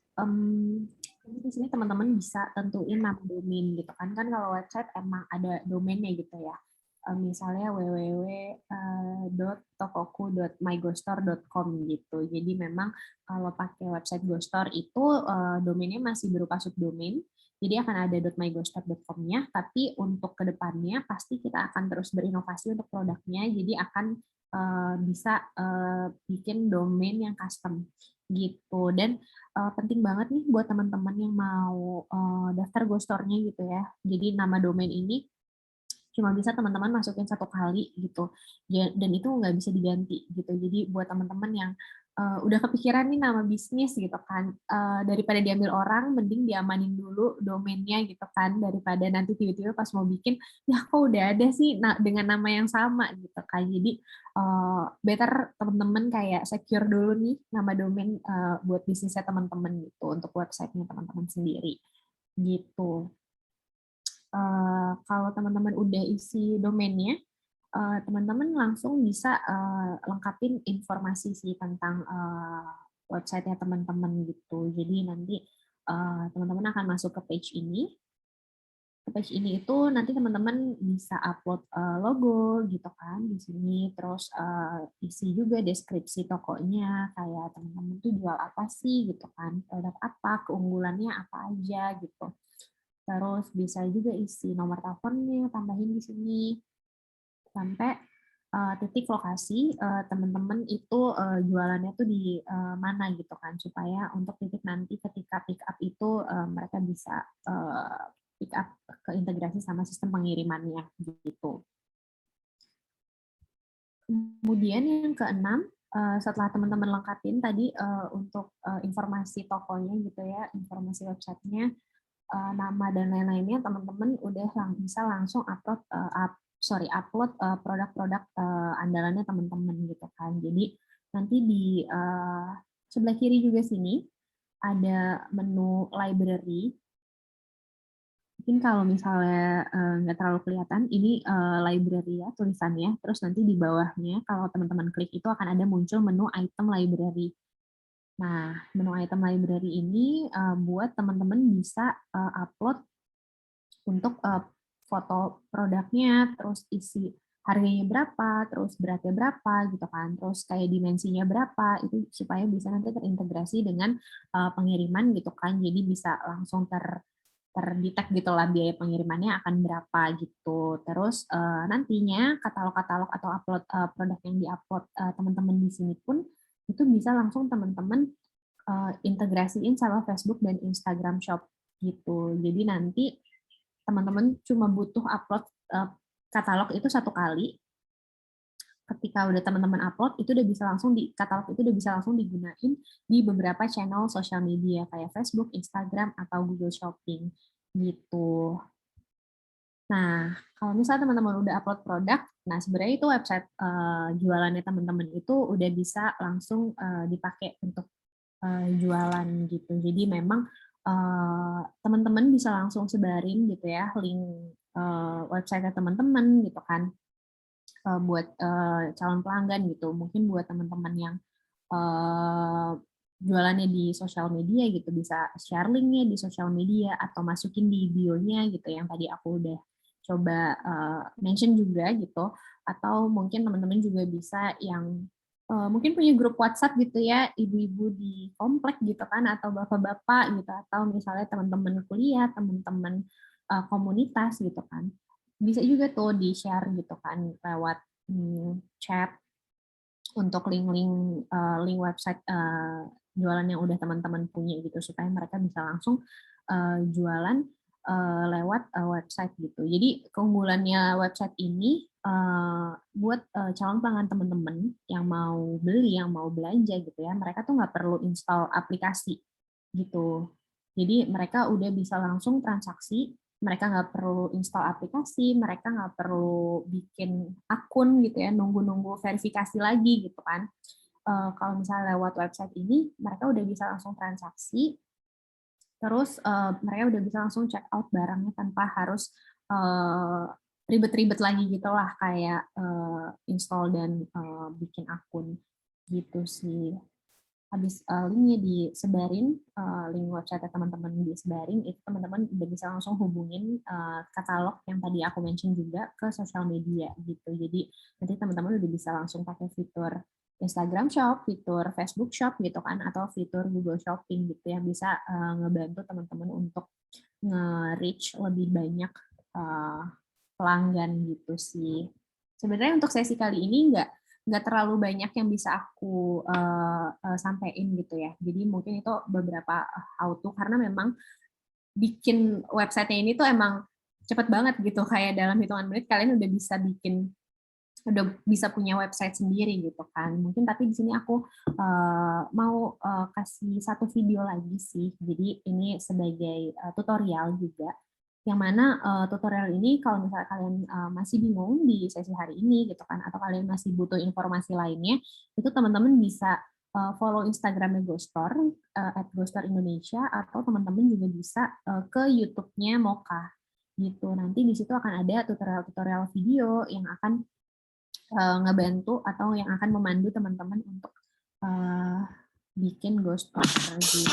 di sini teman-teman bisa tentuin nama domain gitu kan. Kan kalau website emang ada domainnya gitu ya. Misalnya www.tokoku.myghostor.com gitu. Jadi memang kalau pakai website Ghostor itu domainnya masih berupa subdomain. Jadi akan ada .myghostor.com-nya, tapi untuk kedepannya pasti kita akan terus berinovasi untuk produknya. Jadi akan bisa bikin domain yang custom gitu. Dan penting banget nih buat teman-teman yang mau daftar Ghostornya gitu ya. Jadi nama domain ini cuma bisa teman-teman masukin 1 kali gitu, dan itu nggak bisa diganti gitu. Jadi buat teman-teman yang udah kepikiran nih nama bisnis gitu kan, daripada diambil orang, mending diamanin dulu domainnya gitu kan, daripada nanti tiba-tiba pas mau bikin, ya kok udah ada sih dengan nama yang sama gitu kan. Jadi better teman-teman kayak secure dulu nih nama domain buat bisnisnya teman-teman gitu, untuk websitenya teman-teman sendiri gitu. Kalau teman-teman udah isi domainnya, teman-teman langsung bisa lengkapin informasi sih tentang website-nya teman-teman gitu. Jadi nanti teman-teman akan masuk ke page ini. Ke page ini itu nanti teman-teman bisa upload logo gitu kan di sini, terus isi juga deskripsi tokonya, kayak teman-teman tuh jual apa sih gitu kan, produk apa, keunggulannya apa aja gitu. Terus bisa juga isi nomor teleponnya, tambahin di sini. Sampai titik lokasi teman-teman itu jualannya tuh di mana gitu kan. Supaya untuk titik nanti ketika pick up itu mereka bisa pick up ke integrasi sama sistem pengirimannya gitu. Kemudian yang keenam, setelah teman-teman lengkapin tadi untuk informasi tokonya gitu ya, informasi websitenya, nama dan lain-lainnya, teman-teman udah bisa langsung upload produk-produk andalannya teman-teman gitu kan. Jadi nanti di sebelah kiri juga sini ada menu library. Mungkin kalau misalnya nggak terlalu kelihatan, ini library ya tulisannya. Terus nanti di bawahnya kalau teman-teman klik itu akan ada muncul menu item library. Nah, menu item library ini buat teman-teman bisa upload untuk foto produknya, terus isi harganya berapa, terus beratnya berapa gitu kan, terus kayak dimensinya berapa, itu supaya bisa nanti terintegrasi dengan pengiriman gitu kan, jadi bisa langsung terdetek gitu lah biaya pengirimannya akan berapa gitu. Terus nantinya katalog-katalog atau upload produk yang diupload teman-teman di sini pun itu bisa langsung teman-teman integrasiin sama Facebook dan Instagram Shop gitu. Jadi nanti teman-teman cuma butuh upload katalog itu satu kali. Ketika udah teman-teman upload, itu udah bisa langsung katalog itu udah bisa langsung digunain di beberapa channel sosial media kayak Facebook, Instagram, atau Google Shopping gitu. Nah, kalau misalnya teman-teman udah upload produk, nah sebenarnya itu website jualannya teman-teman itu udah bisa langsung dipakai untuk jualan gitu. Jadi memang teman-teman bisa langsung sebarin gitu ya link website teman-teman gitu kan buat calon pelanggan gitu. Mungkin buat teman-teman yang jualannya di sosial media gitu bisa share linknya di sosial media atau masukin di bio-nya gitu yang tadi aku udah coba mention juga gitu. Atau mungkin teman-teman juga bisa yang mungkin punya grup WhatsApp gitu ya, ibu-ibu di komplek gitu kan, atau bapak-bapak gitu, atau misalnya teman-teman kuliah, teman-teman komunitas gitu kan. Bisa juga tuh di-share gitu kan lewat chat untuk link website jualan yang udah teman-teman punya gitu, supaya mereka bisa langsung jualan lewat website gitu. Jadi keunggulannya website ini buat calon pelanggan teman-teman yang mau beli, yang mau belanja gitu ya, mereka tuh nggak perlu install aplikasi gitu. Jadi mereka udah bisa langsung transaksi, mereka nggak perlu install aplikasi, mereka nggak perlu bikin akun gitu ya, nunggu-nunggu verifikasi lagi gitu kan. Kalau misalnya lewat website ini, mereka udah bisa langsung transaksi, terus mereka udah bisa langsung check out barangnya tanpa harus ribet-ribet lagi gitu lah, kayak install dan bikin akun gitu sih. Habis linknya disebarin, link website teman-teman disebarin, itu teman-teman udah bisa langsung hubungin katalog yang tadi aku mention juga ke sosial media gitu. Jadi nanti teman-teman udah bisa langsung pakai fitur Instagram Shop, fitur Facebook Shop gitu kan, atau fitur Google Shopping gitu yang bisa ngebantu teman-teman untuk nge-reach lebih banyak pelanggan gitu sih. Sebenarnya untuk sesi kali ini nggak terlalu banyak yang bisa aku sampaikan gitu ya. Jadi mungkin itu beberapa how to, karena memang bikin website-nya ini tuh emang cepet banget gitu, kayak dalam hitungan menit kalian udah bisa punya website sendiri gitu kan. Mungkin tapi di sini aku mau kasih satu video lagi sih. Jadi ini sebagai tutorial juga, yang mana tutorial ini kalau misalnya kalian masih bingung di sesi hari ini gitu kan, atau kalian masih butuh informasi lainnya, itu teman-teman bisa follow Instagramnya GoStore @GoStoreIndonesia, atau teman-teman juga bisa ke YouTube-nya Mocha gitu. Nanti di situ akan ada tutorial-tutorial video yang akan ngebantu atau yang akan memandu teman-teman untuk bikin GoStore gitu.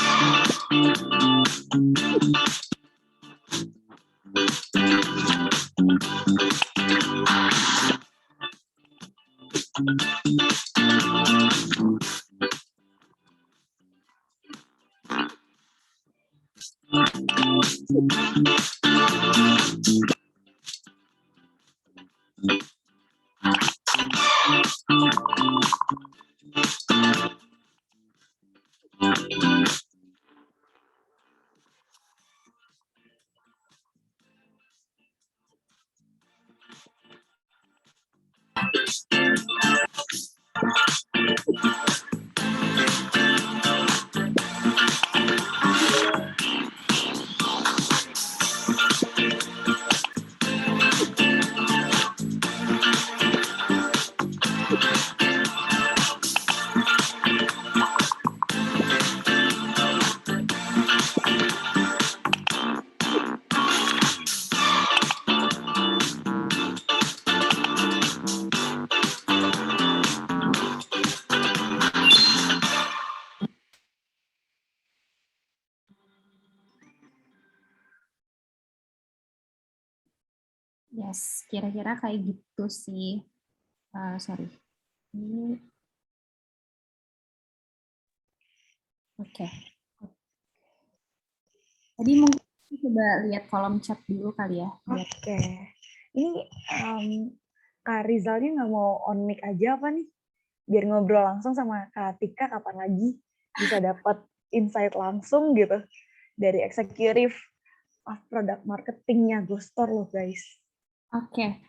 Yes, kira-kira kayak gitu sih. Sorry. Ini, oke. Tadi mungkin coba lihat kolom chat dulu kali ya. Biar Oke. Ini Kak Rizalnya nggak mau on mic aja apa nih? Biar ngobrol langsung sama Kak Tika kapan lagi bisa dapat insight langsung gitu dari eksekutif produk marketingnya Ghostor loh guys. Oke.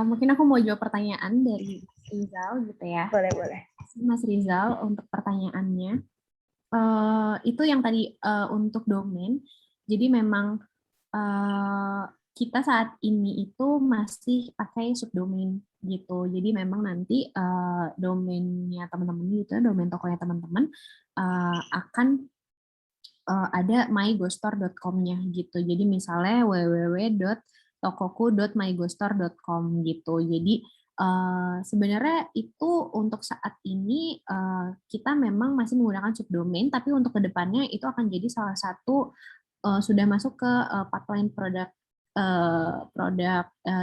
Mungkin aku mau jawab pertanyaan dari Mas Rizal gitu ya. Boleh. Mas Rizal untuk pertanyaannya. Itu yang tadi untuk domain. Jadi memang kita saat ini itu masih pakai subdomain gitu. Jadi memang nanti domainnya teman-teman gitu, domain tokonya teman-teman akan ada mygostore.com-nya gitu. Jadi misalnya www.tokoku.mygostore.com gitu. Jadi sebenarnya itu untuk saat ini kita memang masih menggunakan subdomain, tapi untuk kedepannya itu akan jadi salah satu sudah masuk ke pipeline produk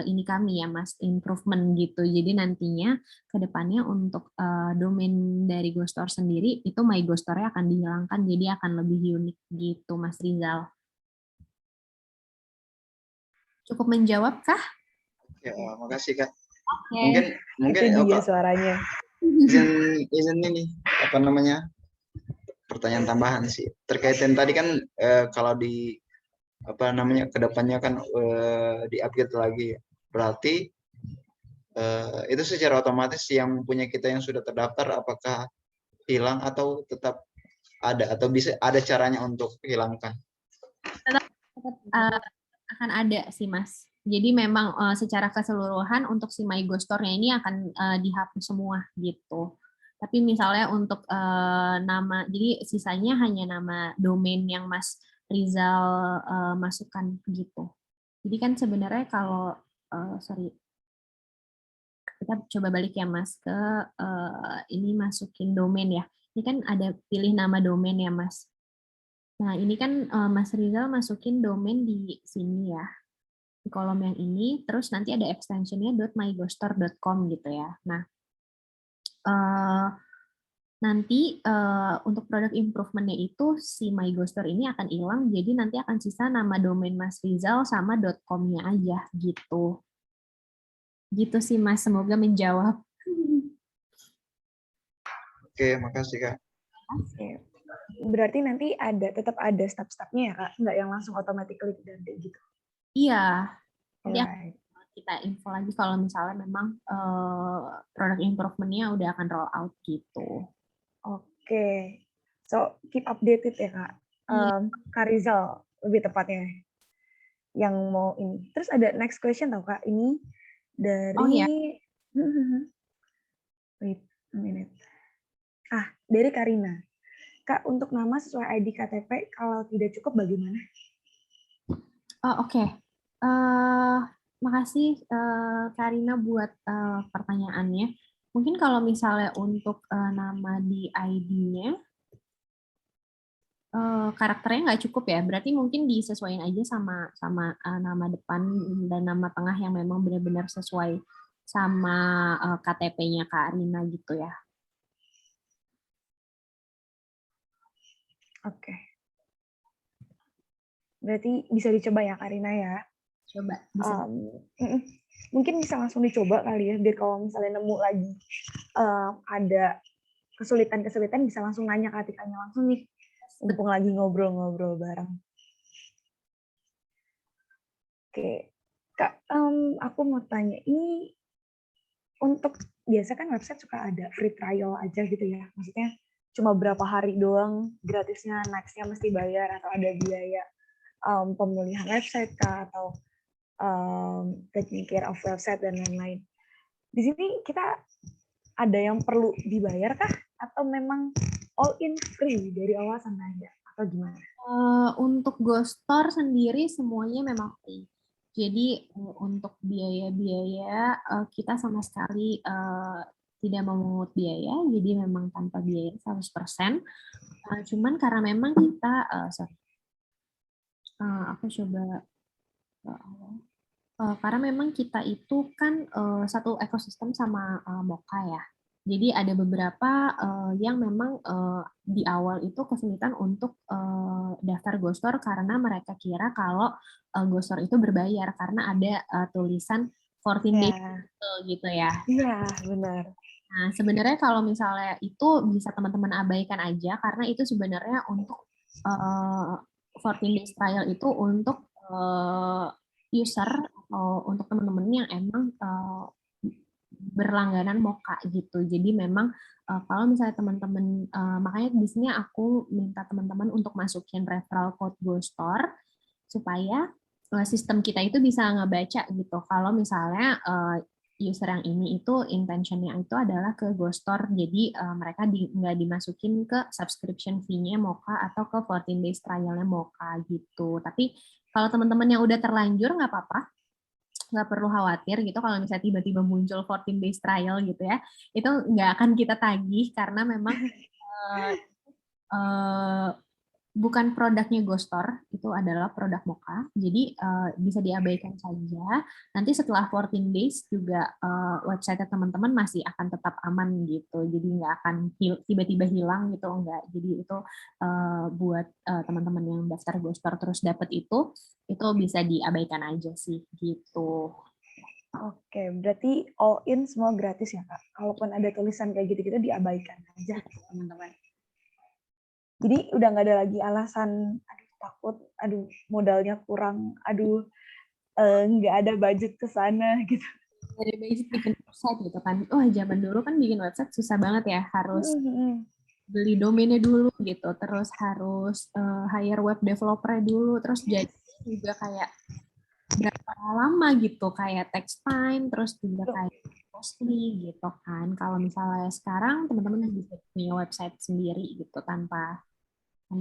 ini kami ya Mas, improvement gitu. Jadi nantinya kedepannya untuk domain dari Ghostore sendiri itu My Ghostore-nya akan dihilangkan, jadi akan lebih unik gitu Mas Rizal. Cukup menjawab kah? Ya, makasih Kak. Oke. Mungkin Itu dia Kak, suaranya. izin ini apa namanya? Pertanyaan tambahan sih. Terkait yang tadi kan kalau di apa namanya kedepannya kan di-upgrade lagi. Berarti itu secara otomatis yang punya kita yang sudah terdaftar apakah hilang atau tetap ada atau bisa ada caranya untuk hilangkan? Tetap akan ada sih Mas. Jadi memang secara keseluruhan untuk si My Ghostore-nya ini akan dihapus semua gitu. Tapi misalnya untuk nama, jadi sisanya hanya nama domain yang Mas Rizal masukkan gitu. Jadi kan sebenarnya kalau sorry, kita coba balik ya Mas ke ini masukin domain ya. Ini kan ada pilih nama domain ya Mas. Nah ini kan Mas Rizal masukin domain di sini ya, di kolom yang ini, terus nanti ada extensionnya .mygostore.com gitu ya. Nah nanti untuk produk improvementnya itu si My Ghostore ini akan hilang, jadi nanti akan sisa nama domain Mas Rizal sama .com-nya aja gitu. Gitu sih Mas, semoga menjawab. Oke, makasih Kak. Oke. Berarti nanti tetap ada step-stepnya ya Kak, nggak yang langsung automatically ganti gitu. Iya. Alright. Kita info lagi kalau misalnya memang produk improvementnya udah akan roll out gitu. Oke. So, keep updated ya Kak. Kak Rizal lebih tepatnya yang mau ini. Terus ada next question tau Kak, ini dari Oh ya. Wait a minute. Dari Karina. Kak, untuk nama sesuai ID KTP kalau tidak cukup bagaimana? Oke. Makasih Karina buat pertanyaannya. Mungkin kalau misalnya untuk nama di ID-nya karakternya nggak cukup ya, berarti mungkin disesuaikan aja sama nama depan dan nama tengah yang memang benar-benar sesuai sama KTP-nya Kak Arina gitu ya. Oke. Berarti bisa dicoba ya Karina ya. Coba. Bisa. Mungkin bisa langsung dicoba kali ya, biar kalau misalnya nemu lagi ada kesulitan-kesulitan bisa langsung nanya ke Atikanya langsung nih. Mumpung lagi ngobrol-ngobrol bareng. Oke. Kak, aku mau tanya, ini untuk biasa kan website suka ada free trial aja gitu ya. Maksudnya cuma berapa hari doang gratisnya, next-nya mesti bayar atau ada biaya pemulihan website kah atau taking care of website dan lain-lain. Di sini kita ada yang perlu dibayar kah atau memang all in free dari awal sampai akhir atau gimana? Untuk Ghostore sendiri semuanya memang free. Jadi untuk biaya-biaya kita sama sekali tidak memungut biaya, jadi memang tanpa biaya 100%. Cuman karena memang kita, aku coba Karena memang kita itu kan satu ekosistem sama Moka ya. Jadi ada beberapa yang memang di awal itu kesulitan untuk daftar Ghostor karena mereka kira kalau Ghostor itu berbayar karena ada tulisan 14 days gitu ya. Iya, benar. Nah, sebenarnya kalau misalnya itu bisa teman-teman abaikan aja karena itu sebenarnya untuk 14 days trial itu untuk user atau untuk teman-teman yang emang berlangganan Moka gitu. Jadi memang kalau misalnya teman-teman, makanya di sini aku minta teman-teman untuk masukin referral code Ghostor supaya sistem kita itu bisa ngebaca gitu. Kalau misalnya user yang ini itu intentionnya itu adalah ke Ghostor, jadi mereka nggak dimasukin ke subscription fee-nya Moka atau ke 14 days trial-nya Moka gitu. Tapi kalau teman-teman yang udah terlanjur nggak apa-apa, nggak perlu khawatir gitu kalau misalnya tiba-tiba muncul 14 days trial gitu ya, itu nggak akan kita tagih karena memang bukan produknya Ghostor, itu adalah produk Moka, jadi bisa diabaikan saja. Nanti setelah 14 days juga website teman-teman masih akan tetap aman gitu, jadi nggak akan tiba-tiba hilang gitu, enggak. Jadi itu buat teman-teman yang daftar Ghostor terus dapat itu bisa diabaikan aja sih gitu. Oke, berarti all in semua gratis ya Kak? Kalaupun ada tulisan kayak gitu-gitu diabaikan aja teman-teman. Jadi udah nggak ada lagi alasan, aduh takut, aduh modalnya kurang, aduh nggak ada budget ke sana gitu. Dari basic bikin website gitu kan. Oh, zaman dulu kan bikin website susah banget ya, harus beli domainnya dulu gitu, terus harus hire web developer dulu, terus jadi juga kayak berapa lama gitu, kayak text time, terus juga kayak costly gitu kan. Kalau misalnya sekarang teman-teman bisa punya website sendiri gitu tanpa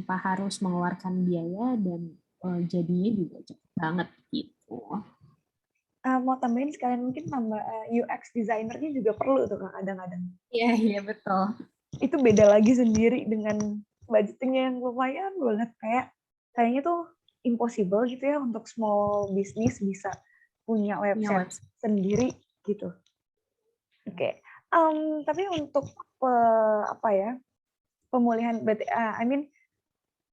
harus mengeluarkan biaya dan jadinya juga cepet banget gitu. Mau tambahin sekalian mungkin tambah UX designer-nya juga perlu tuh Kak kadang-kadang. Iya betul. Itu beda lagi sendiri dengan budgeting yang lumayan banget, kayaknya tuh impossible gitu ya untuk small business bisa punya website sendiri gitu. Oke. Tapi untuk pemulihan,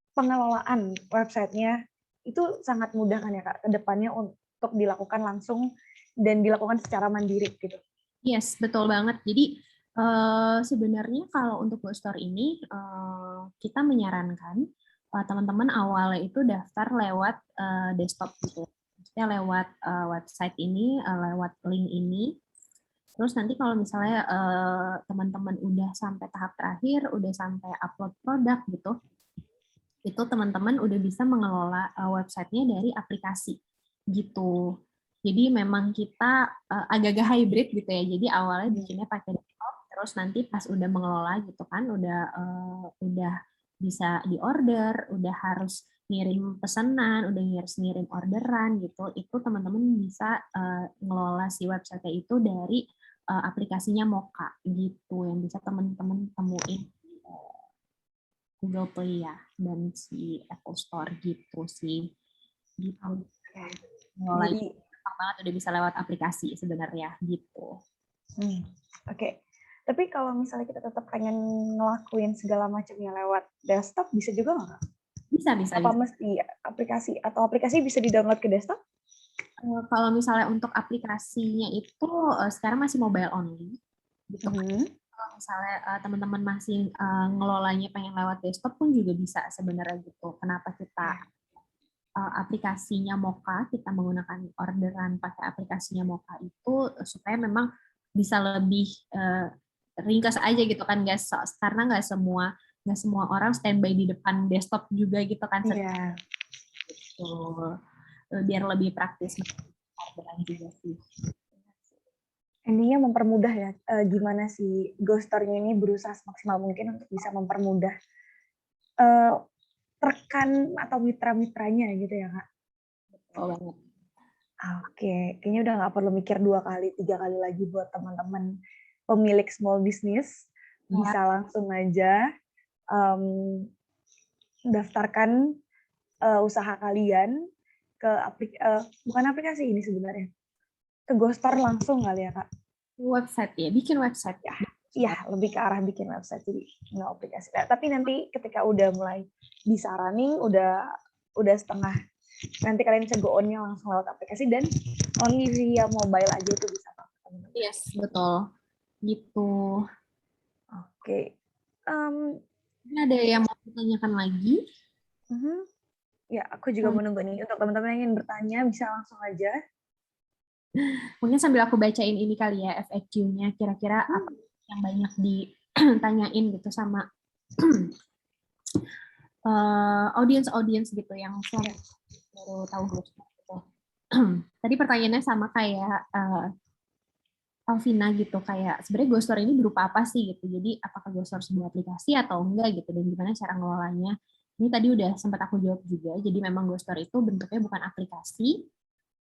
pengelolaan websitenya itu sangat mudah kan ya Kak ke depannya untuk dilakukan langsung dan dilakukan secara mandiri gitu. Yes, betul banget. Jadi sebenarnya kalau untuk Ghostor ini kita menyarankan teman-teman awalnya itu daftar lewat desktop gitu. Maksudnya lewat website ini, lewat link ini. Terus nanti kalau misalnya teman-teman udah sampai tahap terakhir, udah sampai upload produk gitu, itu teman-teman udah bisa mengelola websitenya dari aplikasi gitu. Jadi memang kita agak-agak hybrid gitu ya. Jadi awalnya bikinnya pakai desktop, terus nanti pas udah mengelola gitu kan, udah bisa diorder, udah harus ngirim pesanan, udah ngirim orderan gitu. Itu teman-teman bisa ngelola si website itu dari aplikasinya Moka gitu, yang bisa teman-teman temuin Google Play ya dan si Apple Store gitu sih. Gitu. Jadi banget udah bisa lewat aplikasi sebenarnya gitu. Oke. Tapi kalau misalnya kita tetap pengen ngelakuin segala macamnya lewat desktop bisa juga nggak? Bisa. Apa mesti aplikasi bisa di-download ke desktop? Kalau misalnya untuk aplikasinya itu sekarang masih mobile only gitu. Kalau misalnya teman-teman masih ngelolanya pengen lewat desktop pun juga bisa sebenarnya gitu. Kenapa kita aplikasinya Moka, kita menggunakan orderan pakai aplikasinya Moka itu supaya memang bisa lebih ringkas aja gitu kan, guys, karena nggak semua orang standby di depan desktop juga gitu kan. Iya. Gitu. Biar lebih praktis orderan juga sih. Intinya mempermudah ya, gimana si Ghostor-nya ini berusaha semaksimal mungkin untuk bisa mempermudah rekan atau mitra-mitranya gitu ya Kak? Betul banget. Oke, kayaknya udah nggak perlu mikir 2 kali, 3 kali lagi buat teman-teman pemilik small business, bisa langsung aja daftarkan usaha kalian ke bukan aplikasi ini sebenarnya, ke Ghostor langsung kali ya Kak? Website ya, bikin website ya. Iya, lebih ke arah bikin website, jadi nggak aplikasi. Nah, tapi nanti ketika udah mulai bisa running, udah setengah, nanti kalian bisa go on-nya langsung lewat aplikasi dan only via mobile aja itu bisa. Yes, betul. Gitu. Oke. Ini ada yang mau ditanyakan lagi? Ya, aku juga menunggu nih. Untuk teman-teman yang ingin bertanya, bisa langsung aja. Mungkin sambil aku bacain ini kali ya, FAQ-nya. Kira-kira apa yang banyak ditanyain gitu sama audience gitu yang baru tahu Ghostor gitu. Tadi pertanyaannya sama kayak Alvina gitu, kayak sebenarnya Ghostor ini berupa apa sih gitu. Jadi apakah Ghostor sebuah aplikasi atau enggak gitu, dan gimana cara ngelolanya. Ini tadi udah sempat aku jawab juga. Jadi memang Ghostor itu bentuknya bukan aplikasi,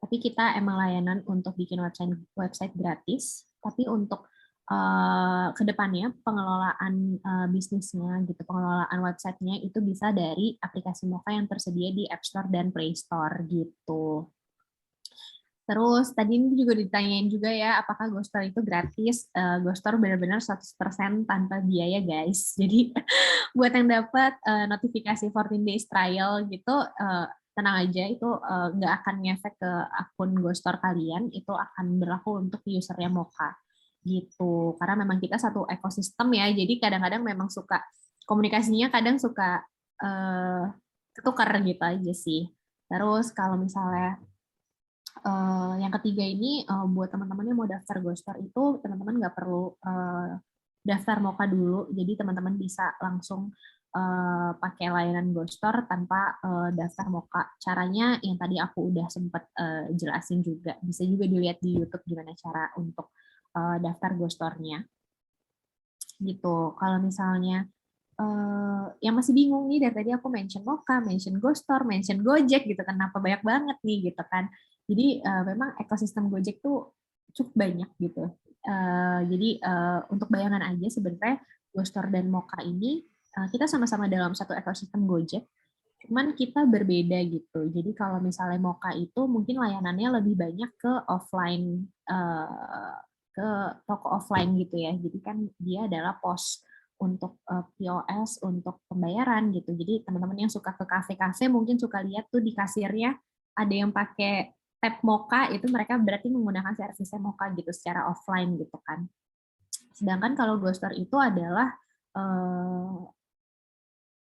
tapi kita emang layanan untuk bikin website gratis. Tapi untuk kedepannya pengelolaan bisnisnya gitu, pengelolaan websitenya itu bisa dari aplikasi Moka yang tersedia di App Store dan Play Store gitu. Terus tadi ini juga ditanyain juga ya, apakah Ghostor itu gratis? Ghostor benar-benar 100% tanpa biaya guys. Jadi buat yang dapat notifikasi 14 days trial gitu, tenang aja, itu nggak akan ngefek ke akun Ghostor kalian, itu akan berlaku untuk usernya Moka gitu. Karena memang kita satu ekosistem ya, jadi kadang-kadang memang suka komunikasinya kadang suka ketukar gitu aja sih. Terus kalau misalnya yang ketiga ini buat teman-teman yang mau daftar Ghostor itu teman-teman nggak perlu daftar Moka dulu, jadi teman-teman bisa langsung pakai layanan Ghostor tanpa daftar Moka. Caranya yang tadi aku udah sempat jelasin juga, bisa juga dilihat di YouTube gimana cara untuk daftar Ghostornya. Gitu. Kalau misalnya yang masih bingung nih, dari tadi aku mention Moka, mention Ghostor, mention Gojek gitu, kenapa banyak banget nih gitu kan. Jadi memang ekosistem Gojek tuh cukup banyak gitu. Jadi untuk bayangan aja sebenarnya Ghostor dan Moka ini kita sama-sama dalam satu ekosistem Gojek, cuman kita berbeda gitu. Jadi kalau misalnya Moka itu mungkin layanannya lebih banyak ke offline, ke toko offline gitu ya. Jadi kan dia adalah pos untuk POS, untuk pembayaran gitu. Jadi teman-teman yang suka ke kafe-kafe mungkin suka lihat tuh di kasirnya ada yang pakai tap Moka, itu mereka berarti menggunakan servisnya Moka gitu secara offline gitu kan. Sedangkan kalau Ghostor itu adalah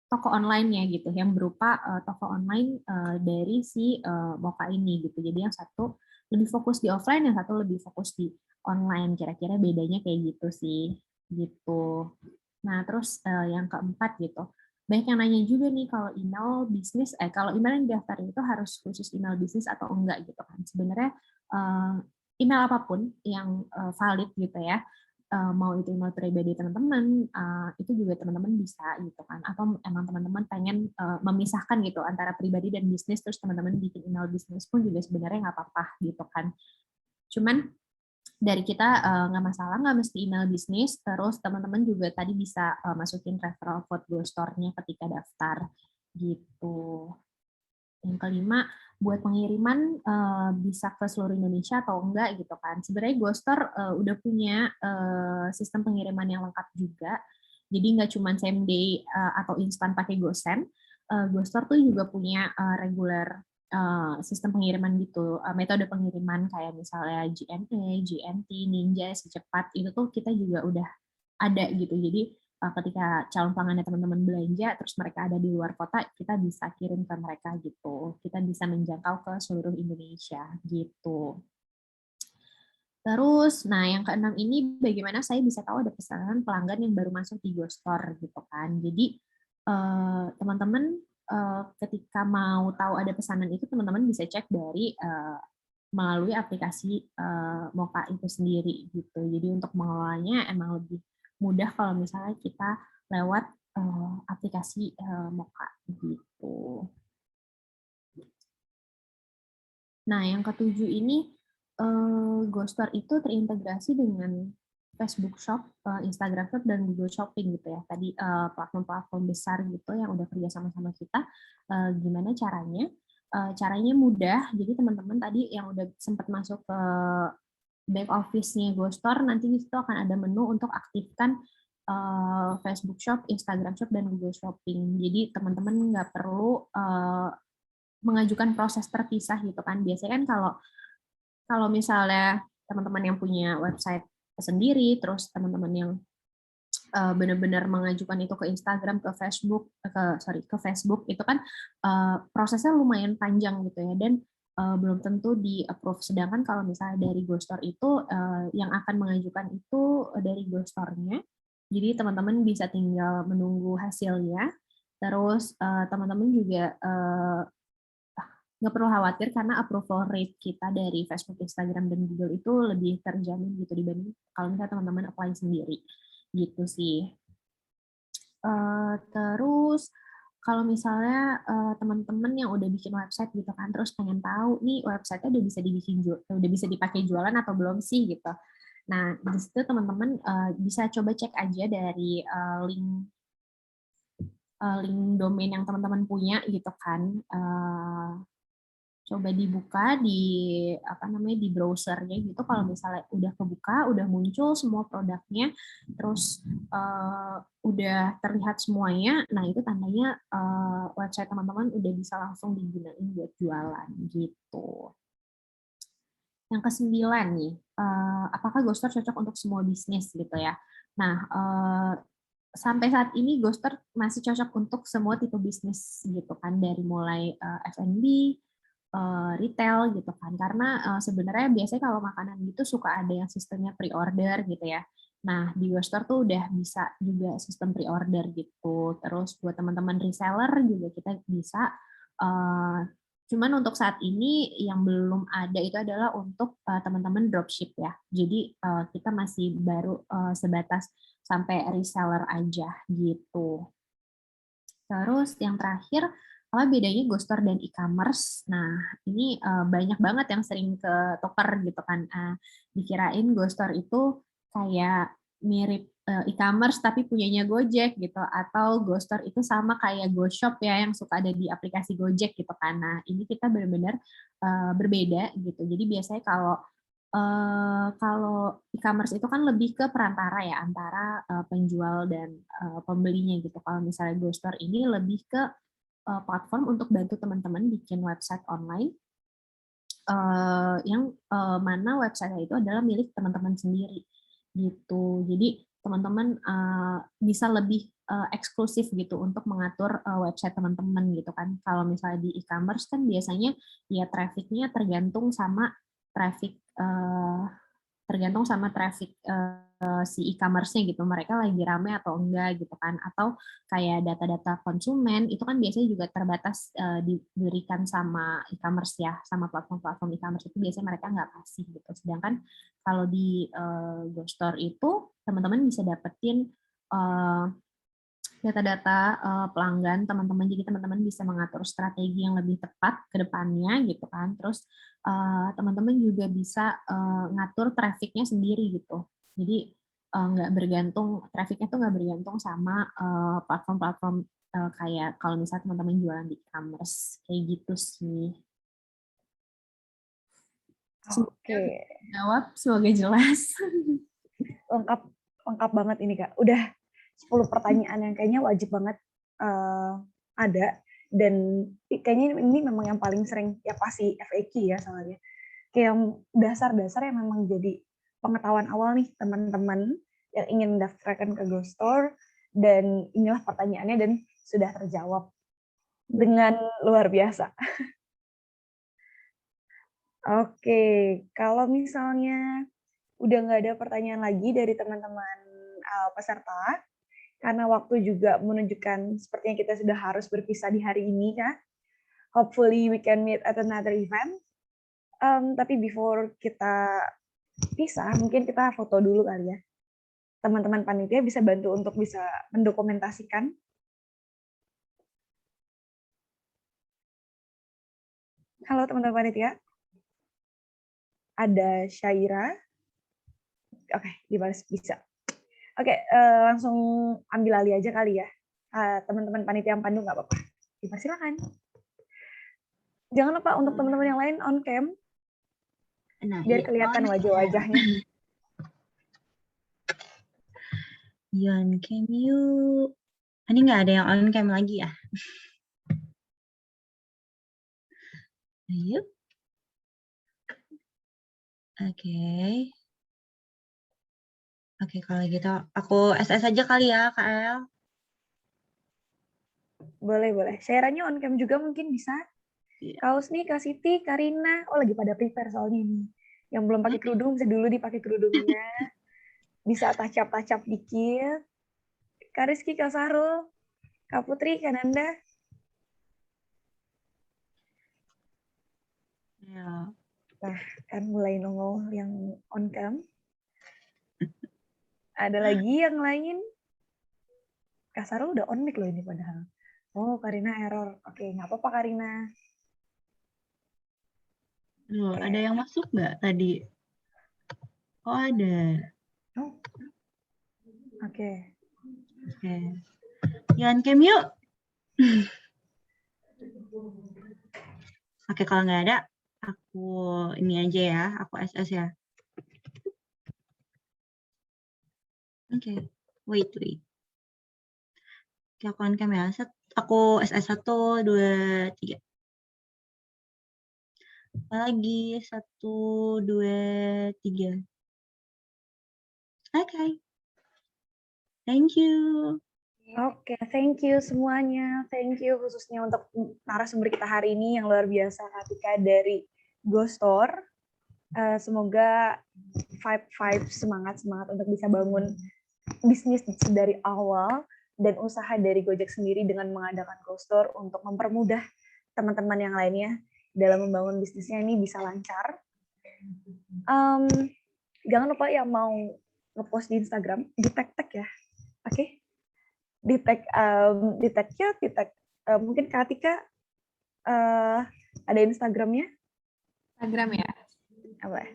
toko online-nya gitu, yang berupa toko online dari si Moka ini gitu. Jadi yang satu lebih fokus di offline, yang satu lebih fokus di online. Kira-kira bedanya kayak gitu sih, gitu. Nah, terus yang keempat gitu, banyak yang nanya juga nih kalau email bisnis, kalau email yang daftar itu harus khusus email bisnis atau enggak gitu kan. Sebenarnya email apapun yang valid gitu ya, mau itu email pribadi teman-teman, itu juga teman-teman bisa gitu kan. Atau emang teman-teman pengen memisahkan gitu antara pribadi dan bisnis, terus teman-teman bikin email bisnis pun juga sebenarnya nggak apa-apa gitu kan. Cuman dari kita nggak masalah, nggak mesti email bisnis. Terus teman-teman juga tadi bisa masukin referral code Ghostor-nya ketika daftar gitu. Yang kelima, buat pengiriman bisa ke seluruh Indonesia atau enggak gitu kan. Sebenarnya Ghostor udah punya sistem pengiriman yang lengkap juga. Jadi nggak cuma same day atau instan pakai GoSend. Ghostor tuh juga punya regular sistem pengiriman gitu, metode pengiriman kayak misalnya GNA, GNT, Ninja, Secepat, itu tuh kita juga udah ada gitu. Jadi ketika calon pelanggannya teman-teman belanja, terus mereka ada di luar kota, kita bisa kirim ke mereka gitu. Kita bisa menjangkau ke seluruh Indonesia gitu. Terus, nah yang keenam ini bagaimana saya bisa tahu ada pesanan pelanggan yang baru masuk di Ghostor gitu kan. Jadi teman-teman ketika mau tahu ada pesanan itu, teman-teman bisa cek dari melalui aplikasi Moka itu sendiri gitu. Jadi untuk mengelolanya emang lebih mudah kalau misalnya kita lewat aplikasi Moka gitu. Nah, yang ketujuh ini Ghostor itu terintegrasi dengan Facebook Shop, Instagram Shop, dan Google Shopping gitu ya. Tadi platform-platform besar gitu yang udah kerja sama-sama kita. Gimana caranya? caranya mudah. Jadi teman-teman tadi yang udah sempat masuk ke back office-nya GoStore, nanti di situ akan ada menu untuk aktifkan Facebook Shop, Instagram Shop, dan Google Shopping. Jadi teman-teman nggak perlu mengajukan proses terpisah gitu kan. Biasanya kan kalau misalnya teman-teman yang punya website sendiri, terus teman-teman yang benar-benar mengajukan itu ke Instagram, ke Facebook itu kan prosesnya lumayan panjang gitu ya, dan belum tentu di approve. Sedangkan kalau misalnya dari GoStore itu yang akan mengajukan itu dari GoStore-nya, jadi teman-teman bisa tinggal menunggu hasilnya. Terus teman-teman juga nggak perlu khawatir karena approval rate kita dari Facebook, Instagram, dan Google itu lebih terjamin gitu dibanding kalau misalnya teman-teman apply sendiri gitu sih. Terus kalau misalnya teman-teman yang udah bikin website gitu kan, terus pengen tahu nih website-nya udah bisa dipakai jualan atau belum sih gitu. Nah di situ teman-teman bisa coba cek aja dari link domain yang teman-teman punya gitu kan. Coba dibuka di di browsernya gitu. Kalau misalnya udah kebuka, udah muncul semua produknya, terus udah terlihat semuanya, nah itu tandanya website teman-teman udah bisa langsung digunain buat jualan gitu. Yang ke-9 nih, apakah GoStore cocok untuk semua bisnis gitu ya? Nah, sampai saat ini GoStore masih cocok untuk semua tipe bisnis gitu kan, dari mulai F&B, retail gitu kan, karena sebenarnya biasanya kalau makanan gitu suka ada yang sistemnya pre-order gitu ya. Nah di GoStore tuh udah bisa juga sistem pre-order gitu. Terus buat teman-teman reseller juga kita bisa. Cuman untuk saat ini yang belum ada itu adalah untuk teman-teman dropship ya. Jadi kita masih baru sebatas sampai reseller aja gitu. Terus yang terakhir, apa bedanya GoStore dan e-commerce? Nah, ini banyak banget yang sering ketukar gitu kan. Dikirain GoStore itu kayak mirip e-commerce tapi punyanya Gojek gitu, atau GoStore itu sama kayak GoShop ya yang suka ada di aplikasi Gojek gitu kan. Nah, ini kita benar-benar berbeda gitu. Jadi biasanya kalau e-commerce itu kan lebih ke perantara ya antara penjual dan pembelinya gitu. Kalau misalnya GoStore ini lebih ke platform untuk bantu teman-teman bikin website online yang mana website itu adalah milik teman-teman sendiri gitu. Jadi teman-teman bisa lebih eksklusif gitu untuk mengatur website teman-teman gitu kan. Kalau misalnya di e-commerce kan biasanya ya traffic-nya tergantung sama traffic si e-commerce-nya gitu, mereka lagi rame atau enggak gitu kan, atau kayak data-data konsumen itu kan biasanya juga terbatas diberikan sama e-commerce ya, sama platform-platform e-commerce itu biasanya mereka nggak kasih gitu. Sedangkan kalau di GoStore itu teman-teman bisa dapetin data-data pelanggan teman-teman, jadi teman-teman bisa mengatur strategi yang lebih tepat ke depannya gitu kan. Terus teman-teman juga bisa ngatur traffic-nya sendiri gitu. Jadi nggak bergantung, traffic-nya tuh nggak bergantung sama platform-platform kayak kalau misalnya teman-teman jualan di e-commerce kayak gitu sih. Oke. Jawab, semoga jelas. Lengkap banget ini Kak. Udah 10 pertanyaan yang kayaknya wajib banget ada, dan kayaknya ini memang yang paling sering ya pasti FAQ ya soalnya. Kayak yang dasar-dasar yang memang jadi pengetahuan awal nih teman-teman yang ingin mendaftarkan ke GoStore, dan inilah pertanyaannya dan sudah terjawab dengan luar biasa. Oke, kalau misalnya udah nggak ada pertanyaan lagi dari teman-teman peserta, karena waktu juga menunjukkan sepertinya kita sudah harus berpisah di hari ini kan. Hopefully we can meet at another event. Tapi before kita pisah, mungkin kita foto dulu kali ya. Teman-teman panitia bisa bantu untuk bisa mendokumentasikan. Halo teman-teman panitia. Ada Syaira. Oke, dibalas bisa. Oke, langsung ambil alih aja kali ya. Teman-teman panitia yang pandu nggak apa-apa. Dipersilakan. Jangan lupa untuk teman-teman yang lain on cam Nah, biar iya, kelihatan on wajah-wajahnya. Yon, can you... Ini nggak ada yang on cam lagi ya? Ayo. Oke. Oke, kalau gitu aku SS aja kali ya, Kak El. Boleh. Shareannya on cam juga mungkin bisa. Iya. Kaus nih, Kak Siti, Karina. Oh, lagi pada prepare soalnya nih. Yang belum pakai kerudung bisa dulu dipakai kerudungnya. Bisa touch-up dikit. Kak Rizky, Kak Sahrul, Kak Putri, Kak Nanda. Ya. Nah, kan mulai nongol yang on cam. Ada lagi yang lain. Kak Sahrul udah on mic loh ini padahal. Oh, Karina error. Oke, nggak apa-apa Karina. Loh, ada yang masuk nggak tadi? Oh, ada. Oh. Oke. Yon cam yuk. Oke, kalau nggak ada, aku ini aja ya, aku SS ya. Oke, wait. Oke, aku on cam ya. Aku SS 1, 2, 3. Lagi 1, 2, 3. Oke. Thank you. Oke, thank you semuanya. Thank you khususnya untuk narasumber kita hari ini yang luar biasa, Katika dari GoStore. Semoga vibe semangat untuk bisa bangun bisnis dari awal dan usaha dari Gojek sendiri dengan mengadakan GoStore untuk mempermudah teman-teman yang lainnya dalam membangun bisnisnya ini bisa lancar. Jangan lupa yang mau ngepost di Instagram, di tag ya, oke? Di tag mungkin Katika ada Instagramnya? Instagram ya. Apa?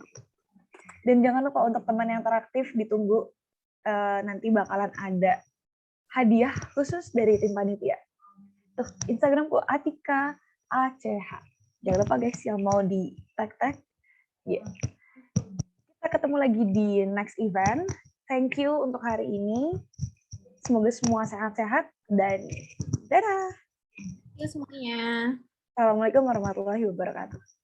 Dan jangan lupa untuk teman yang interaktif ditunggu, nanti bakalan ada hadiah khusus dari tim panitia. Tuh, Instagramku Atika ACH. Jangan lupa guys yang mau di tag. Yeah. Kita ketemu lagi di next event. Thank you untuk hari ini. Semoga semua sehat-sehat dan dadah. Ya semuanya. Assalamualaikum warahmatullahi wabarakatuh.